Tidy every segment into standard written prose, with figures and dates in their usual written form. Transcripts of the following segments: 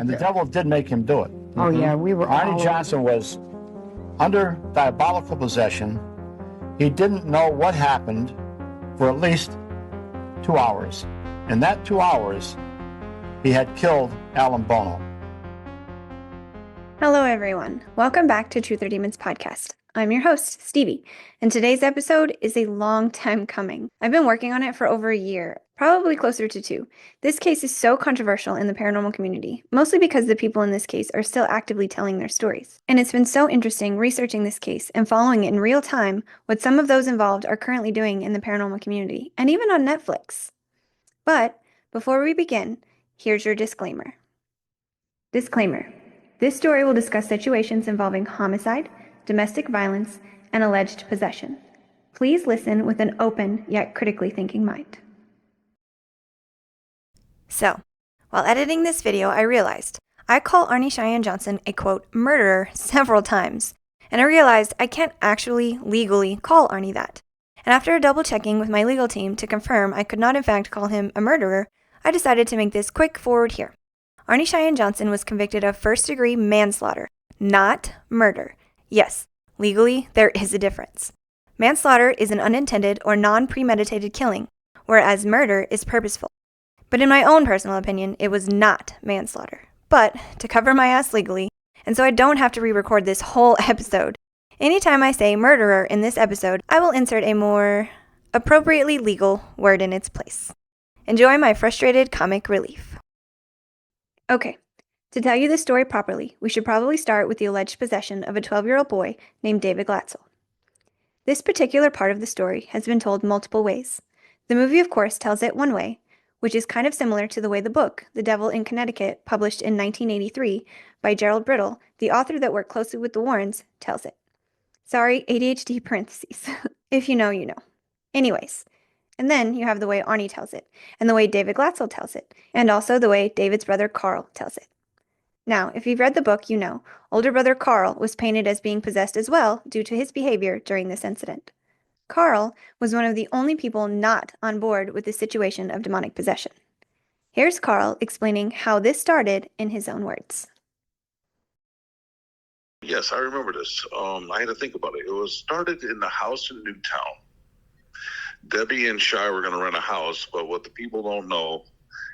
And the devil did make him do it. Oh, yeah, we were Arne all Johnson was under diabolical possession. He didn't know what happened for at least 2 hours. In that 2 hours, he had killed Alan Bono. Hello, everyone. Welcome back to Truth or Demons podcast. I'm your host, Stevie, and today's episode is a long time coming. I've been working on it for over a year, probably closer to 2. This case is so controversial in the paranormal community, mostly because the people in this case are still actively telling their stories. And it's been so interesting researching this case and following it in real time what some of those involved are currently doing in the paranormal community, and even on Netflix. But before we begin, here's your disclaimer. Disclaimer. This story will discuss situations involving homicide, domestic violence, and alleged possession. Please listen with an open yet critically thinking mind. So, while editing this video, I realized I call Arne Cheyenne Johnson a, quote, murderer several times, and I realized I can't actually legally call Arne that. And after double checking with my legal team to confirm I could not in fact call him a murderer, I decided to make this quick forward here. Arne Cheyenne Johnson was convicted of first-degree manslaughter, not murder. Yes, legally, there is a difference. Manslaughter is an unintended or non-premeditated killing, whereas murder is purposeful. But in my own personal opinion, it was not manslaughter. But to cover my ass legally, and so I don't have to re-record this whole episode, anytime I say murderer in this episode, I will insert a more appropriately legal word in its place. Enjoy my frustrated comic relief. Okay. To tell you this story properly, we should probably start with the alleged possession of a 12-year-old boy named David Glatzel. This particular part of the story has been told multiple ways. The movie, of course, tells it one way, which is kind of similar to the way the book, The Devil in Connecticut, published in 1983 by Gerald Brittle, the author that worked closely with the Warrens, tells it. Sorry, ADHD parentheses. If you know, you know. Anyways. And then you have the way Arnie tells it, and the way David Glatzel tells it, and also the way David's brother Carl tells it. Now, if you've read the book, you know, older brother Carl was painted as being possessed as well due to his behavior during this incident. Carl was one of the only people not on board with the situation of demonic possession. Here's Carl explaining how this started in his own words. Yes, I remember this. I had to think about it. It was started in the house in Newtown. Debbie and Shai were going to rent a house, but what the people don't know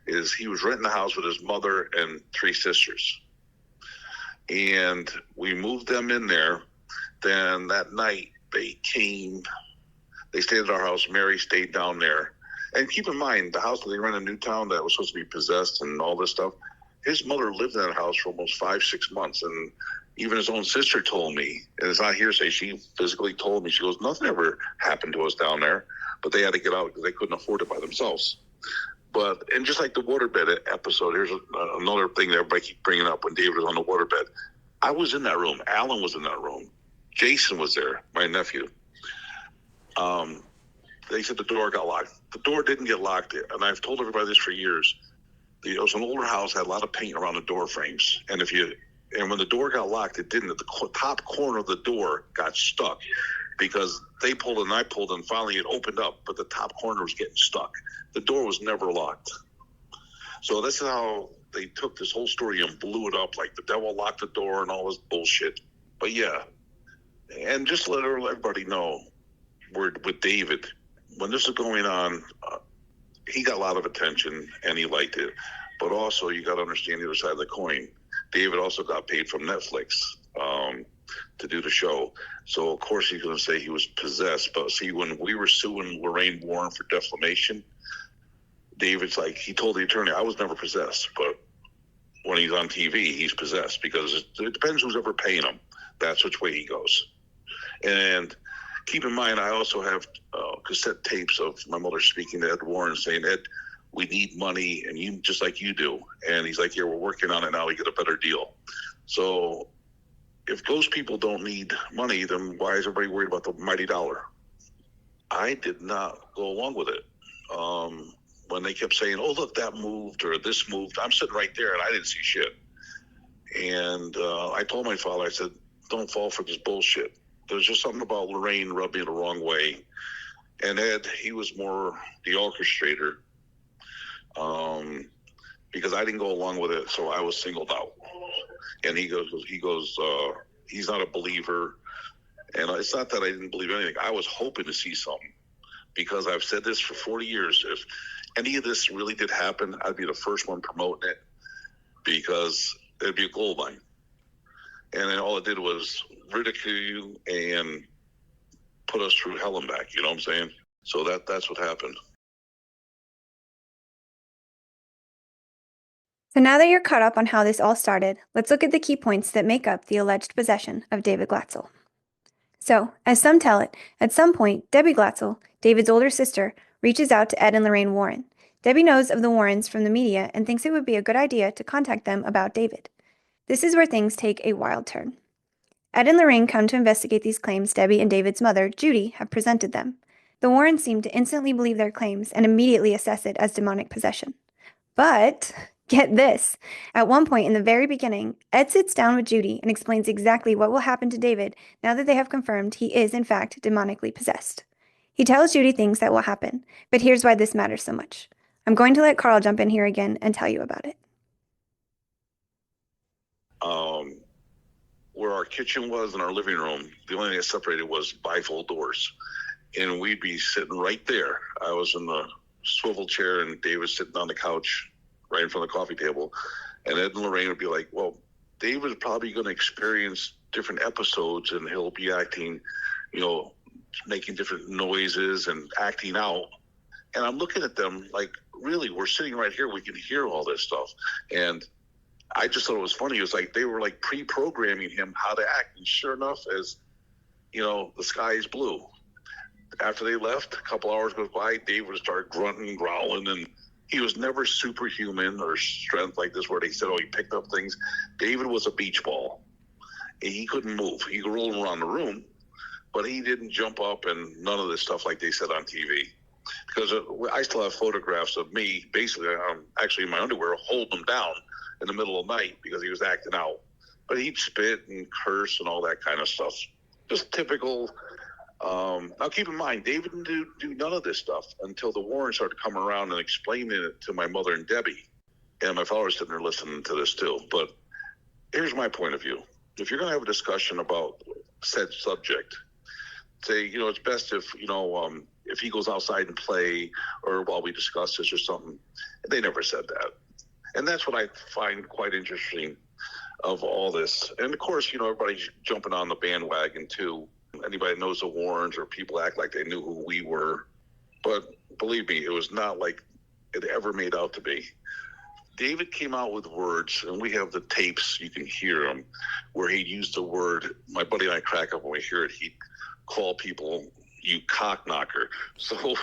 is he was renting a house with his mother and 3 sisters. And we moved them in there. Then that night they stayed at our house. Mary stayed down there. And keep in mind, the house that they rented in Newtown that was supposed to be possessed and all this stuff, his mother lived in that house for almost 5-6 months. And even his own sister told me, and it's not hearsay, she physically told me, she goes, nothing ever happened to us down there, but they had to get out because they couldn't afford it by themselves. And just like the waterbed episode, here's another thing that everybody keeps bringing up when David was on the waterbed. I was in that room. Alan was in that room. Jason was there, my nephew. They said the door got locked. The door didn't get locked, and I've told everybody this for years. It was an older house, had a lot of paint around the door frames, and when the door got locked, it didn't. The top corner of the door got stuck because they pulled and I pulled, and finally it opened up, but the top corner was getting stuck. The door was never locked. So this is how they took this whole story and blew it up, like the devil locked the door and all this bullshit. But yeah, and just let everybody know, with David, when this was going on, he got a lot of attention and he liked it. But also, you got to understand the other side of the coin. David also got paid from Netflix to do the show. So, of course, he's going to say he was possessed. But see, when we were suing Lorraine Warren for defamation, David's like, he told the attorney, I was never possessed. But when he's on TV, he's possessed because it depends who's ever paying him. That's which way he goes. And keep in mind, I also have cassette tapes of my mother speaking to Ed Warren saying, Ed, we need money, and you just like you do. And he's like, yeah, we're working on it now. We get a better deal. So if those people don't need money, then why is everybody worried about the mighty dollar? I did not go along with it. When they kept saying, oh, look, that moved or this moved, I'm sitting right there and I didn't see shit. And I told my father, I said, don't fall for this bullshit. There's just something about Lorraine rubbed me the wrong way. And Ed, he was more the orchestrator. because I didn't go along with it, so I was singled out. And he goes, he's not a believer. And it's not that I didn't believe anything. I was hoping to see something, because I've said this for 40 years. If any of this really did happen, I'd be the first one promoting it, because it'd be a gold mine. And then all it did was ridicule you and put us through hell and back. You know what I'm saying? So that's what happened. So now that you're caught up on how this all started, let's look at the key points that make up the alleged possession of David Glatzel. So, as some tell it, at some point, Debbie Glatzel, David's older sister, reaches out to Ed and Lorraine Warren. Debbie knows of the Warrens from the media and thinks it would be a good idea to contact them about David. This is where things take a wild turn. Ed and Lorraine come to investigate these claims Debbie and David's mother, Judy, have presented them. The Warrens seem to instantly believe their claims and immediately assess it as demonic possession. But get this, at one point in the very beginning, Ed sits down with Judy and explains exactly what will happen to David now that they have confirmed he is in fact demonically possessed. He tells Judy things that will happen, but here's why this matters so much. I'm going to let Carl jump in here again and tell you about it. Where our kitchen was and our living room, the only thing that separated was bifold doors. And we'd be sitting right there. I was in the swivel chair and Dave was sitting on the couch right in front of the coffee table. And Ed and Lorraine would be like, well, David's probably going to experience different episodes and he'll be acting, making different noises and acting out. And I'm looking at them like, really, we're sitting right here. We can hear all this stuff. And I just thought it was funny. It was like they were like pre-programming him how to act. And sure enough, as, the sky is blue. After they left, a couple hours goes by, Dave would start grunting, growling, and he was never superhuman or strength like this where they said, he picked up things. David was a beach ball. And he couldn't move. He could roll around the room, but he didn't jump up and none of this stuff like they said on TV. Because I still have photographs of me, basically, actually in my underwear, holding him down in the middle of the night because he was acting out. But he'd spit and curse and all that kind of stuff. Just typical. Now, keep in mind, David didn't do none of this stuff until the Warrens started coming around and explaining it to my mother and Debbie. And my father was sitting there listening to this too. But here's my point of view. If you're going to have a discussion about said subject, say, it's best if he goes outside and play or while we discuss this or something. They never said that. And that's what I find quite interesting of all this. And of course, everybody's jumping on the bandwagon too. Anybody that knows the Warrens or people act like they knew who we were. But believe me, it was not like it ever made out to be. David came out with words, and we have the tapes, you can hear them, where he used the word, my buddy and I crack up when we hear it, he'd call people, you cock knocker. So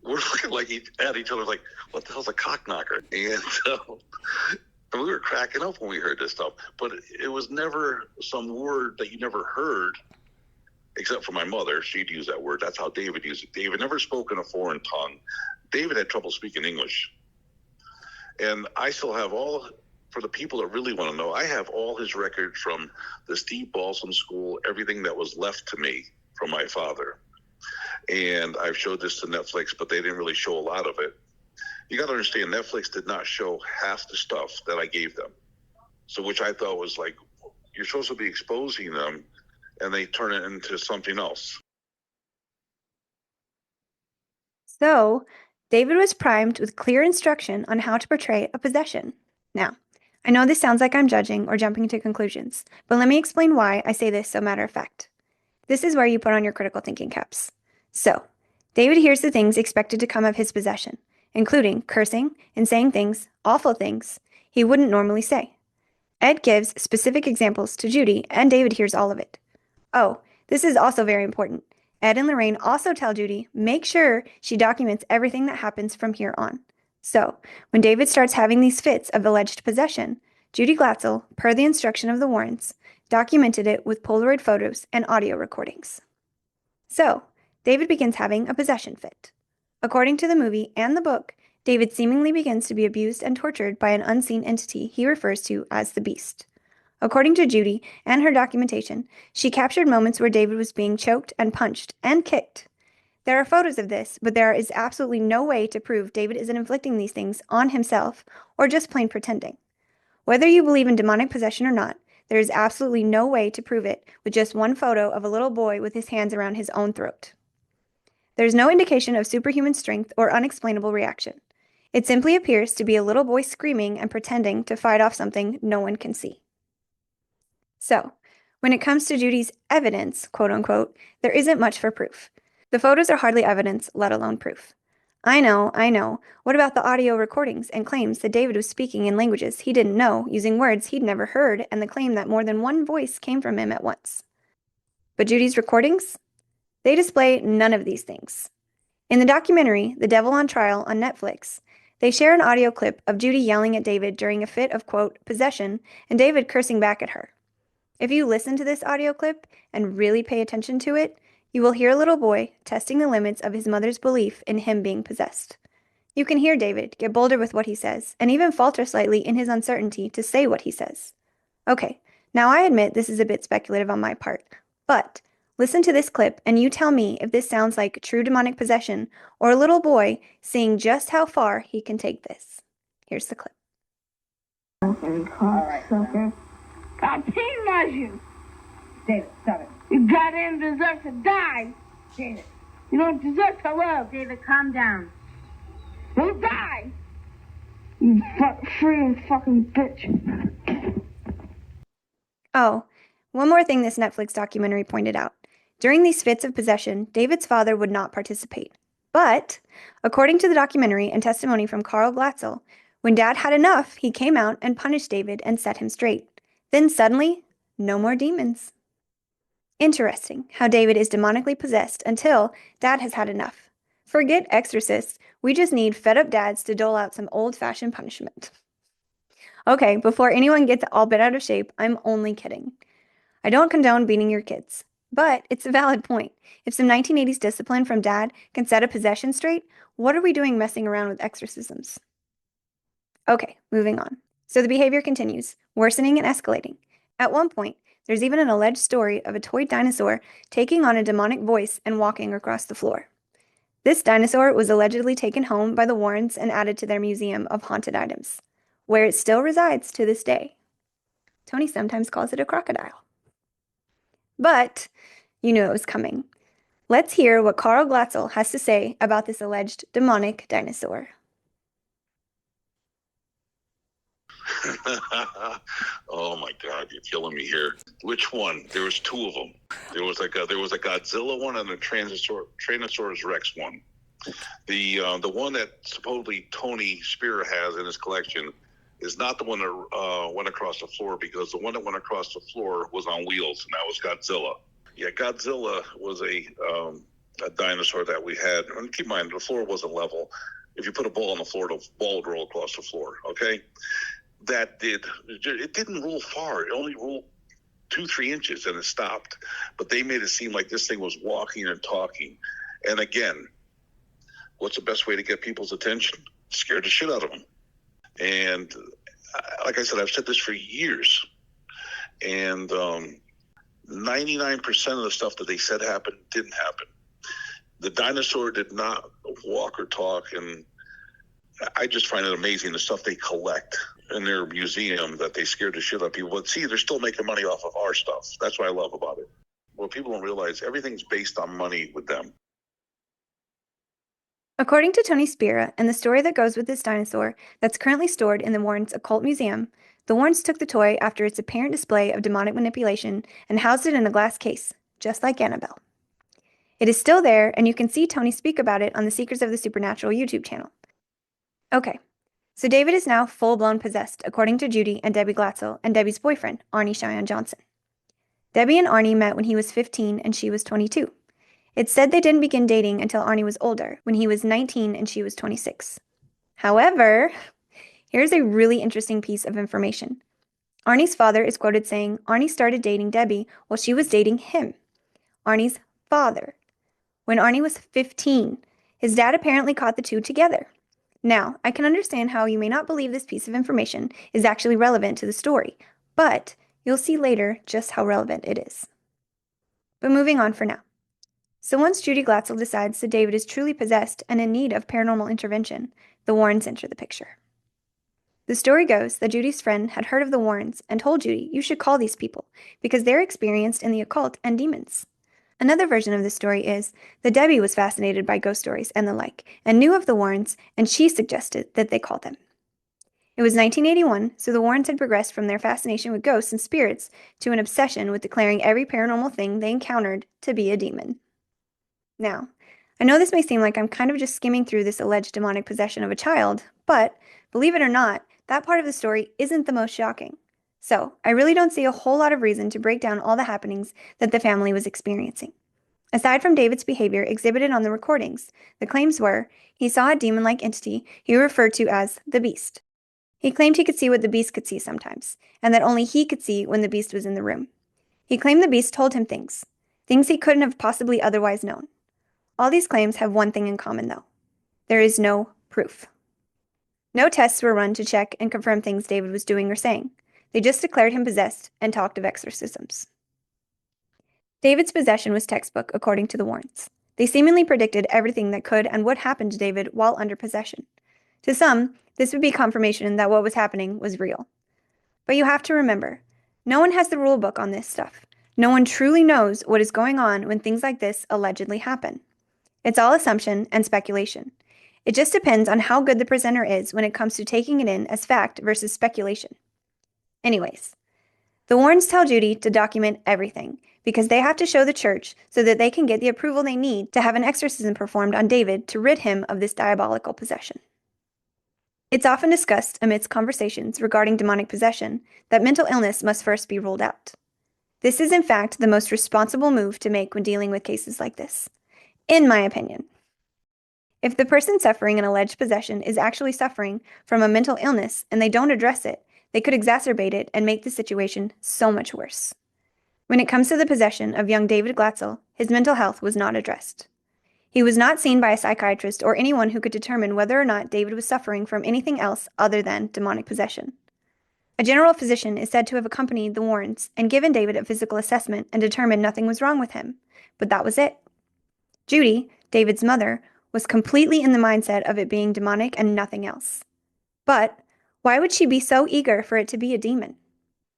we're looking like at each other like, what the hell's a cock knocker? And we were cracking up when we heard this stuff. But it was never some word that you never heard, except for my mother. She'd use that word. That's how David used it. David never spoke in a foreign tongue. David had trouble speaking English. And I still have for the people that really want to know, I have all his records from the Steve Balsam School, everything that was left to me from my father. And I've showed this to Netflix, but they didn't really show a lot of it. You got to understand, Netflix did not show half the stuff that I gave them. So which I thought was like, you're supposed to be exposing them, and they turn it into something else. So, David was primed with clear instruction on how to portray a possession. Now, I know this sounds like I'm judging or jumping to conclusions, but let me explain why I say this so matter of fact. This is where you put on your critical thinking caps. So, David hears the things expected to come of his possession, including cursing and saying things, awful things, he wouldn't normally say. Ed gives specific examples to Judy, and David hears all of it. Oh, this is also very important. Ed and Lorraine also tell Judy, make sure she documents everything that happens from here on. So, when David starts having these fits of alleged possession, Judy Glatzel, per the instruction of the Warrens, documented it with Polaroid photos and audio recordings. So, David begins having a possession fit. According to the movie and the book, David seemingly begins to be abused and tortured by an unseen entity he refers to as the Beast. According to Judy and her documentation, she captured moments where David was being choked and punched and kicked. There are photos of this, but there is absolutely no way to prove David isn't inflicting these things on himself or just plain pretending. Whether you believe in demonic possession or not, there is absolutely no way to prove it with just one photo of a little boy with his hands around his own throat. There is no indication of superhuman strength or unexplainable reaction. It simply appears to be a little boy screaming and pretending to fight off something no one can see. So, when it comes to Judy's evidence, quote unquote, there isn't much for proof. The photos are hardly evidence, let alone proof. I know. What about the audio recordings and claims that David was speaking in languages he didn't know, using words he'd never heard, and the claim that more than one voice came from him at once? But Judy's recordings? They display none of these things. In the documentary, The Devil on Trial on Netflix, they share an audio clip of Judy yelling at David during a fit of, quote, possession, and David cursing back at her. If you listen to this audio clip and really pay attention to it, you will hear a little boy testing the limits of his mother's belief in him being possessed. You can hear David get bolder with what he says, and even falter slightly in his uncertainty to say what he says. Okay, now I admit this is a bit speculative on my part, but listen to this clip and you tell me if this sounds like true demonic possession or a little boy seeing just how far he can take this. Here's the clip. Cocksucker. I'll penalize you. David, stop it. You goddamn deserve to die. David. You don't deserve to live. David, calm down. You'll die. You free fucking bitch. Oh, one more thing this Netflix documentary pointed out. During these fits of possession, David's father would not participate. But, according to the documentary and testimony from David Glatzel, when Dad had enough, he came out and punished David and set him straight. Then suddenly, no more demons. Interesting how David is demonically possessed until Dad has had enough. Forget exorcists, we just need fed-up dads to dole out some old-fashioned punishment. Okay, before anyone gets all bent out of shape, I'm only kidding. I don't condone beating your kids, but it's a valid point. If some 1980s discipline from Dad can set a possession straight, what are we doing messing around with exorcisms? Okay, moving on. So the behavior continues, worsening and escalating. At one point, there's even an alleged story of a toy dinosaur taking on a demonic voice and walking across the floor. This dinosaur was allegedly taken home by the Warrens and added to their museum of haunted items, where it still resides to this day. Tony sometimes calls it a crocodile. But you knew it was coming. Let's hear what David Glatzel has to say about this alleged demonic dinosaur. Oh my God, you're killing me here. Which one? There was two of them. There was a Godzilla one and a Tyrannosaurus Rex one. The one that supposedly Tony Spear has in his collection is not the one that went across the floor, because the one that went across the floor was on wheels, and that was Godzilla. Yeah, Godzilla was a dinosaur that we had. And keep in mind, the floor wasn't level. If you put a ball on the floor, the ball would roll across the floor. Okay. It didn't roll far. It only rolled 2-3 inches and it stopped. But they made it seem like this thing was walking and talking. And again, what's the best way to get people's attention? Scare the shit out of them. And like I said, I've said this for years. And 99% of the stuff that they said happened didn't happen. The dinosaur did not walk or talk. And I just find it amazing the stuff they collect in their museum, that they scared the shit out of people. But see, they're still making money off of our stuff. That's what I love about it. Well, people don't realize everything's based on money with them. According to Tony Spira and the story that goes with this dinosaur that's currently stored in the Warrens Occult Museum, the Warrens took the toy after its apparent display of demonic manipulation and housed it in a glass case, just like Annabelle. It is still there, and you can see Tony speak about it on the Seekers of the Supernatural YouTube channel. Okay, so David is now full-blown possessed, according to Judy and Debbie Glatzel and Debbie's boyfriend, Arne Cheyenne Johnson. Debbie and Arne met when he was 15 and she was 22. It's said they didn't begin dating until Arne was older, when he was 19 and she was 26. However, here's a really interesting piece of information. Arnie's father is quoted saying Arne started dating Debbie while she was dating him. Arnie's father. When Arne was 15, his dad apparently caught the two together. Now, I can understand how you may not believe this piece of information is actually relevant to the story, but you'll see later just how relevant it is. But moving on for now. So once Judy Glatzel decides that David is truly possessed and in need of paranormal intervention, the Warrens enter the picture. The story goes that Judy's friend had heard of the Warrens and told Judy, "You should call these people, because they're experienced in the occult and demons." Another version of the story is that Debbie was fascinated by ghost stories and the like, and knew of the Warrens, and she suggested that they call them. It was 1981, so the Warrens had progressed from their fascination with ghosts and spirits to an obsession with declaring every paranormal thing they encountered to be a demon. Now, I know this may seem like I'm kind of just skimming through this alleged demonic possession of a child, but believe it or not, that part of the story isn't the most shocking. So, I really don't see a whole lot of reason to break down all the happenings that the family was experiencing. Aside from David's behavior exhibited on the recordings, the claims were he saw a demon-like entity he referred to as the Beast. He claimed he could see what the Beast could see sometimes, and that only he could see when the Beast was in the room. He claimed the Beast told him things he couldn't have possibly otherwise known. All these claims have one thing in common, though. There is no proof. No tests were run to check and confirm things David was doing or saying. They just declared him possessed and talked of exorcisms. David's possession was textbook, according to the Warrens. They seemingly predicted everything that could and would happen to David while under possession. To some, this would be confirmation that what was happening was real. But you have to remember, no one has the rule book on this stuff. No one truly knows what is going on when things like this allegedly happen. It's all assumption and speculation. It just depends on how good the presenter is when it comes to taking it in as fact versus speculation. Anyways, the Warrens tell Judy to document everything because they have to show the church so that they can get the approval they need to have an exorcism performed on David to rid him of this diabolical possession. It's often discussed amidst conversations regarding demonic possession that mental illness must first be ruled out. This is in fact the most responsible move to make when dealing with cases like this, in my opinion. If the person suffering an alleged possession is actually suffering from a mental illness and they don't address it, they could exacerbate it and make the situation so much worse. When it comes to the possession of young David Glatzel, his mental health was not addressed. He was not seen by a psychiatrist or anyone who could determine whether or not David was suffering from anything else other than demonic possession. A general physician is said to have accompanied the Warrens and given David a physical assessment and determined nothing was wrong with him, but that was it. Judy, David's mother, was completely in the mindset of it being demonic and nothing else. But why would she be so eager for it to be a demon?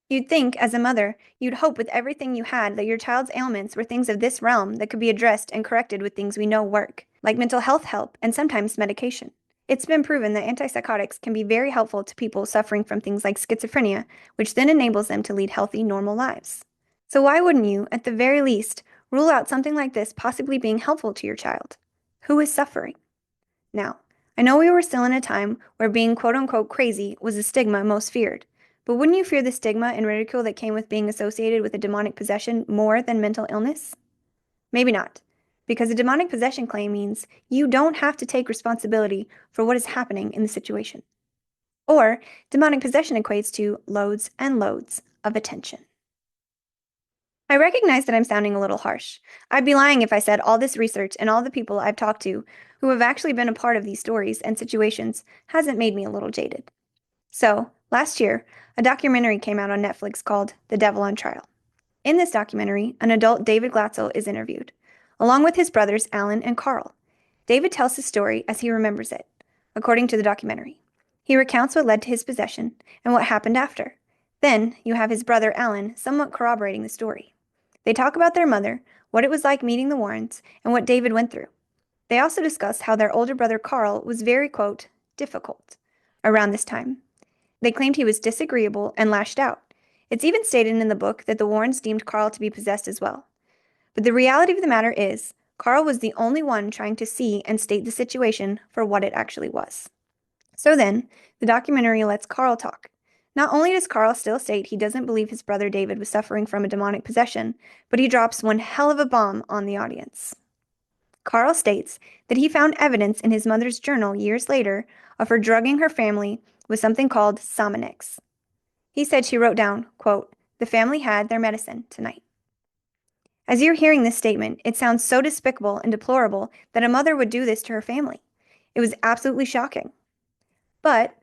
You'd think, as a mother, you'd hope with everything you had that your child's ailments were things of this realm that could be addressed and corrected with things we know work, like mental health help and sometimes medication. It's been proven that antipsychotics can be very helpful to people suffering from things like schizophrenia, which then enables them to lead healthy, normal lives. So why wouldn't you, at the very least, rule out something like this possibly being helpful to your child? Who is suffering? Now, I know we were still in a time where being quote-unquote crazy was a stigma most feared, but wouldn't you fear the stigma and ridicule that came with being associated with a demonic possession more than mental illness? Maybe not, because a demonic possession claim means you don't have to take responsibility for what is happening in the situation. Or demonic possession equates to loads and loads of attention. I recognize that I'm sounding a little harsh. I'd be lying if I said all this research and all the people I've talked to who have actually been a part of these stories and situations hasn't made me a little jaded. So, last year, a documentary came out on Netflix called The Devil on Trial. In this documentary, an adult David Glatzel is interviewed, along with his brothers Alan and Carl. David tells his story as he remembers it, according to the documentary. He recounts what led to his possession and what happened after. Then, you have his brother Alan somewhat corroborating the story. They talk about their mother, what it was like meeting the Warrens, and what David went through. They also discuss how their older brother Carl was very, quote, difficult around this time. They claimed he was disagreeable and lashed out. It's even stated in the book that the Warrens deemed Carl to be possessed as well. But the reality of the matter is, Carl was the only one trying to see and state the situation for what it actually was. So then, the documentary lets Carl talk. Not only does Carl still state he doesn't believe his brother David was suffering from a demonic possession, but he drops one hell of a bomb on the audience. Carl states that he found evidence in his mother's journal years later of her drugging her family with something called Sominex. He said she wrote down, quote, "The family had their medicine tonight." As you're hearing this statement, it sounds so despicable and deplorable that a mother would do this to her family. It was absolutely shocking. But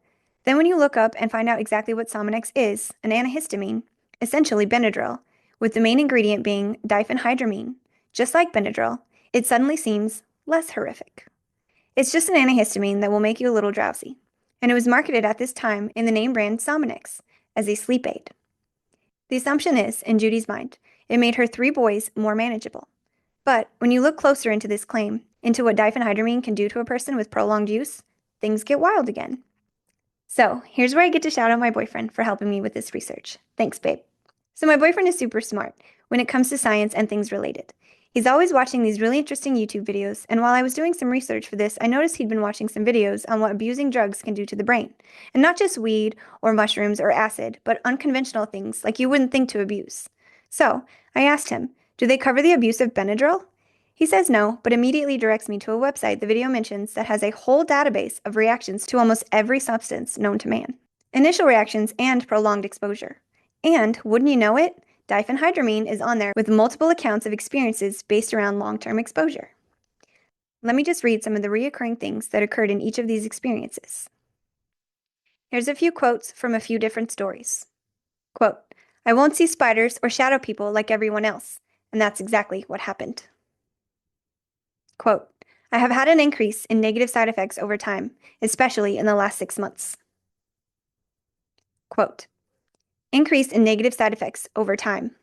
then when you look up and find out exactly what Sominex is, an antihistamine, essentially Benadryl, with the main ingredient being diphenhydramine, just like Benadryl, it suddenly seems less horrific. It's just an antihistamine that will make you a little drowsy, and it was marketed at this time in the name brand Sominex as a sleep aid. The assumption is, in Judy's mind, it made her 3 boys more manageable. But when you look closer into this claim, into what diphenhydramine can do to a person with prolonged use, things get wild again. So here's where I get to shout out my boyfriend for helping me with this research. Thanks, babe. So my boyfriend is super smart when it comes to science and things related. He's always watching these really interesting YouTube videos, and while I was doing some research for this, I noticed he'd been watching some videos on what abusing drugs can do to the brain. And not just weed or mushrooms or acid, but unconventional things like you wouldn't think to abuse. So I asked him, do they cover the abuse of Benadryl? He says no, but immediately directs me to a website the video mentions that has a whole database of reactions to almost every substance known to man. Initial reactions and prolonged exposure. And, wouldn't you know it, diphenhydramine is on there with multiple accounts of experiences based around long-term exposure. Let me just read some of the reoccurring things that occurred in each of these experiences. Here's a few quotes from a few different stories. Quote, I won't see spiders or shadow people like everyone else, and that's exactly what happened. Quote, I have had an increase in negative side effects over time, especially in the last 6 months. Quote, increase in negative side effects over time.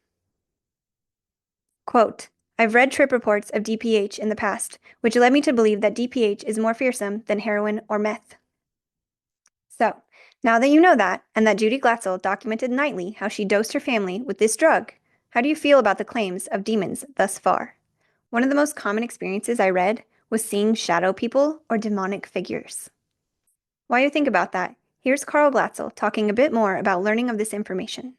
Quote, I've read trip reports of DPH in the past, which led me to believe that DPH is more fearsome than heroin or meth. So, now that you know that, and that Judy Glatzel documented nightly how she dosed her family with this drug, how do you feel about the claims of demons thus far? One of the most common experiences I read was seeing shadow people or demonic figures. While you think about that, here's Carl Glatzel talking a bit more about learning of this information.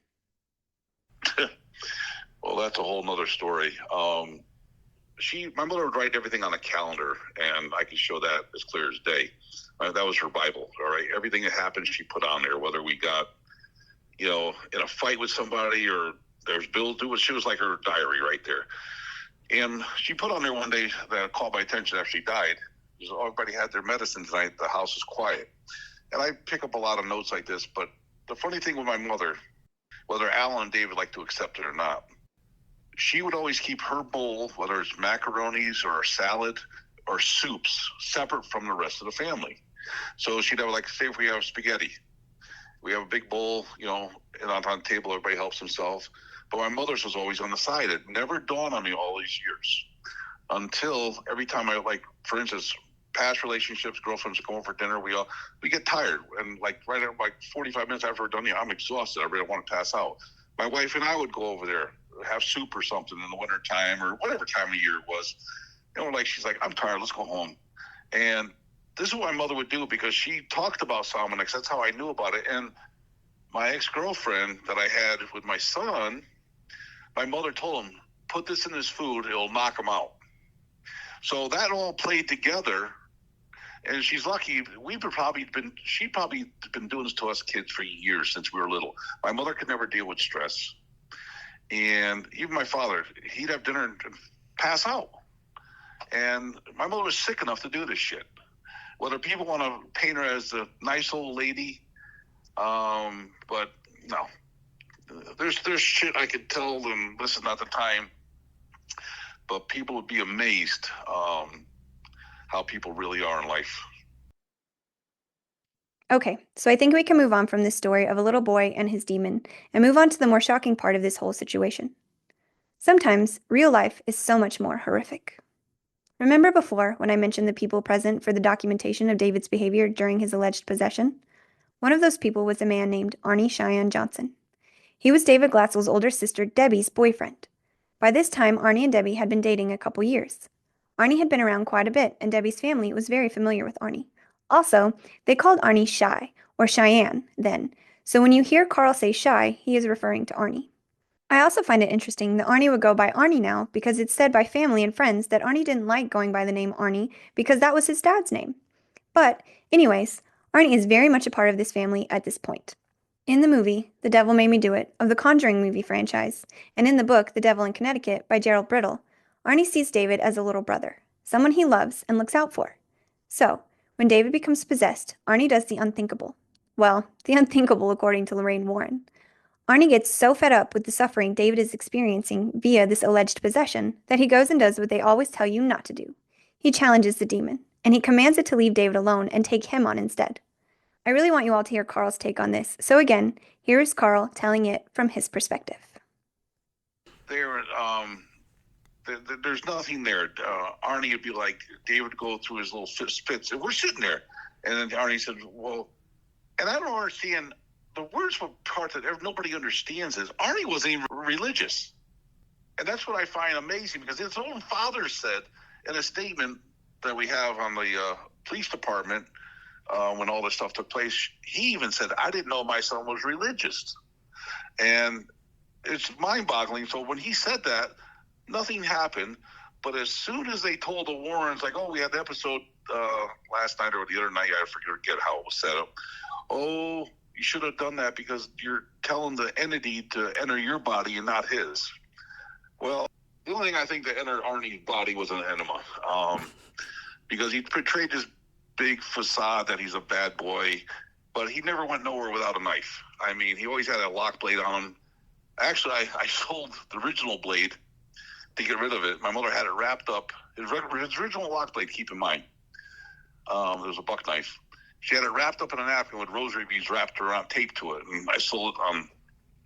Well, that's a whole nother story. My mother would write everything on a calendar, and I can show that as clear as day. That was her Bible, all right? Everything that happened, she put on there, whether we got, in a fight with somebody or there's bills due. She was like her diary right there. And she put on there one day that caught my attention after she died. Everybody had their medicine tonight. The house is quiet. And I pick up a lot of notes like this, but the funny thing with my mother, whether Alan and David like to accept it or not, she would always keep her bowl, whether it's macaronis or a salad or soups, separate from the rest of the family. So she'd have, like, say if we have spaghetti, we have a big bowl, and on the table, everybody helps themselves. But my mother's was always on the side. It never dawned on me all these years until every time for instance, past relationships, girlfriends go home for dinner, we get tired. And right at 45 minutes after we're done, I'm exhausted. I really want to pass out. My wife and I would go over there, have soup or something in the wintertime or whatever time of year it was. She's like, I'm tired, let's go home. And this is what my mother would do because she talked about Sominex. That's how I knew about it. And my ex-girlfriend that I had with my son, my mother told him, put this in his food, it'll knock him out. So that all played together. And she's lucky. She'd probably been doing this to us kids for years since we were little. My mother could never deal with stress. And even my father, he'd have dinner and pass out. And my mother was sick enough to do this shit. Whether people want to paint her as a nice old lady, but no. There's shit I could tell them, this is not the time, but people would be amazed how people really are in life. Okay, so I think we can move on from this story of a little boy and his demon and move on to the more shocking part of this whole situation. Sometimes real life is so much more horrific. Remember before when I mentioned the people present for the documentation of David's behavior during his alleged possession? One of those people was a man named Arne Cheyenne Johnson. He was David Glatzel's older sister Debbie's boyfriend. By this time, Arne and Debbie had been dating a couple years. Arne had been around quite a bit, and Debbie's family was very familiar with Arne. Also, they called Arne Shy, or Cheyenne, then, so when you hear Carl say Shy, he is referring to Arne. I also find it interesting that Arne would go by Arne now because it's said by family and friends that Arne didn't like going by the name Arne because that was his dad's name. But, anyways, Arne is very much a part of this family at this point. In the movie, The Devil Made Me Do It, of the Conjuring movie franchise, and in the book, The Devil in Connecticut, by Gerald Brittle, Arne sees David as a little brother, someone he loves and looks out for. So, when David becomes possessed, Arne does the unthinkable. Well, the unthinkable according to Lorraine Warren. Arnie gets so fed up with the suffering David is experiencing via this alleged possession that he goes and does what they always tell you not to do. He challenges the demon, and he commands it to leave David alone and take him on instead. I really want you all to hear Carl's take on this, so again, here is Carl telling it from his perspective. There's nothing there. Arnie would be like, David would go through his little spits, and we're sitting there. And then Arnie said, well, and I don't understand, the worst part that nobody understands is Arnie wasn't even religious. And that's what I find amazing, because his own father said in a statement that we have on the police department when all this stuff took place, he even said, I didn't know my son was religious. And it's mind-boggling. So when he said that, nothing happened. But as soon as they told the Warrens, like, oh, we had the episode last night or the other night, I forget how it was set up. Oh, you should have done that because you're telling the entity to enter your body and not his. Well, the only thing I think that entered Arnie's body was an enema, because he portrayed this big facade that he's a bad boy, but he never went nowhere without a knife. I mean, he always had a lock blade on him. Actually, I sold the original blade to get rid of it. My mother had it wrapped up. His original lock blade, keep in mind, it was a buck knife. She had it wrapped up in a napkin with rosary beads wrapped around, taped to it, and I sold it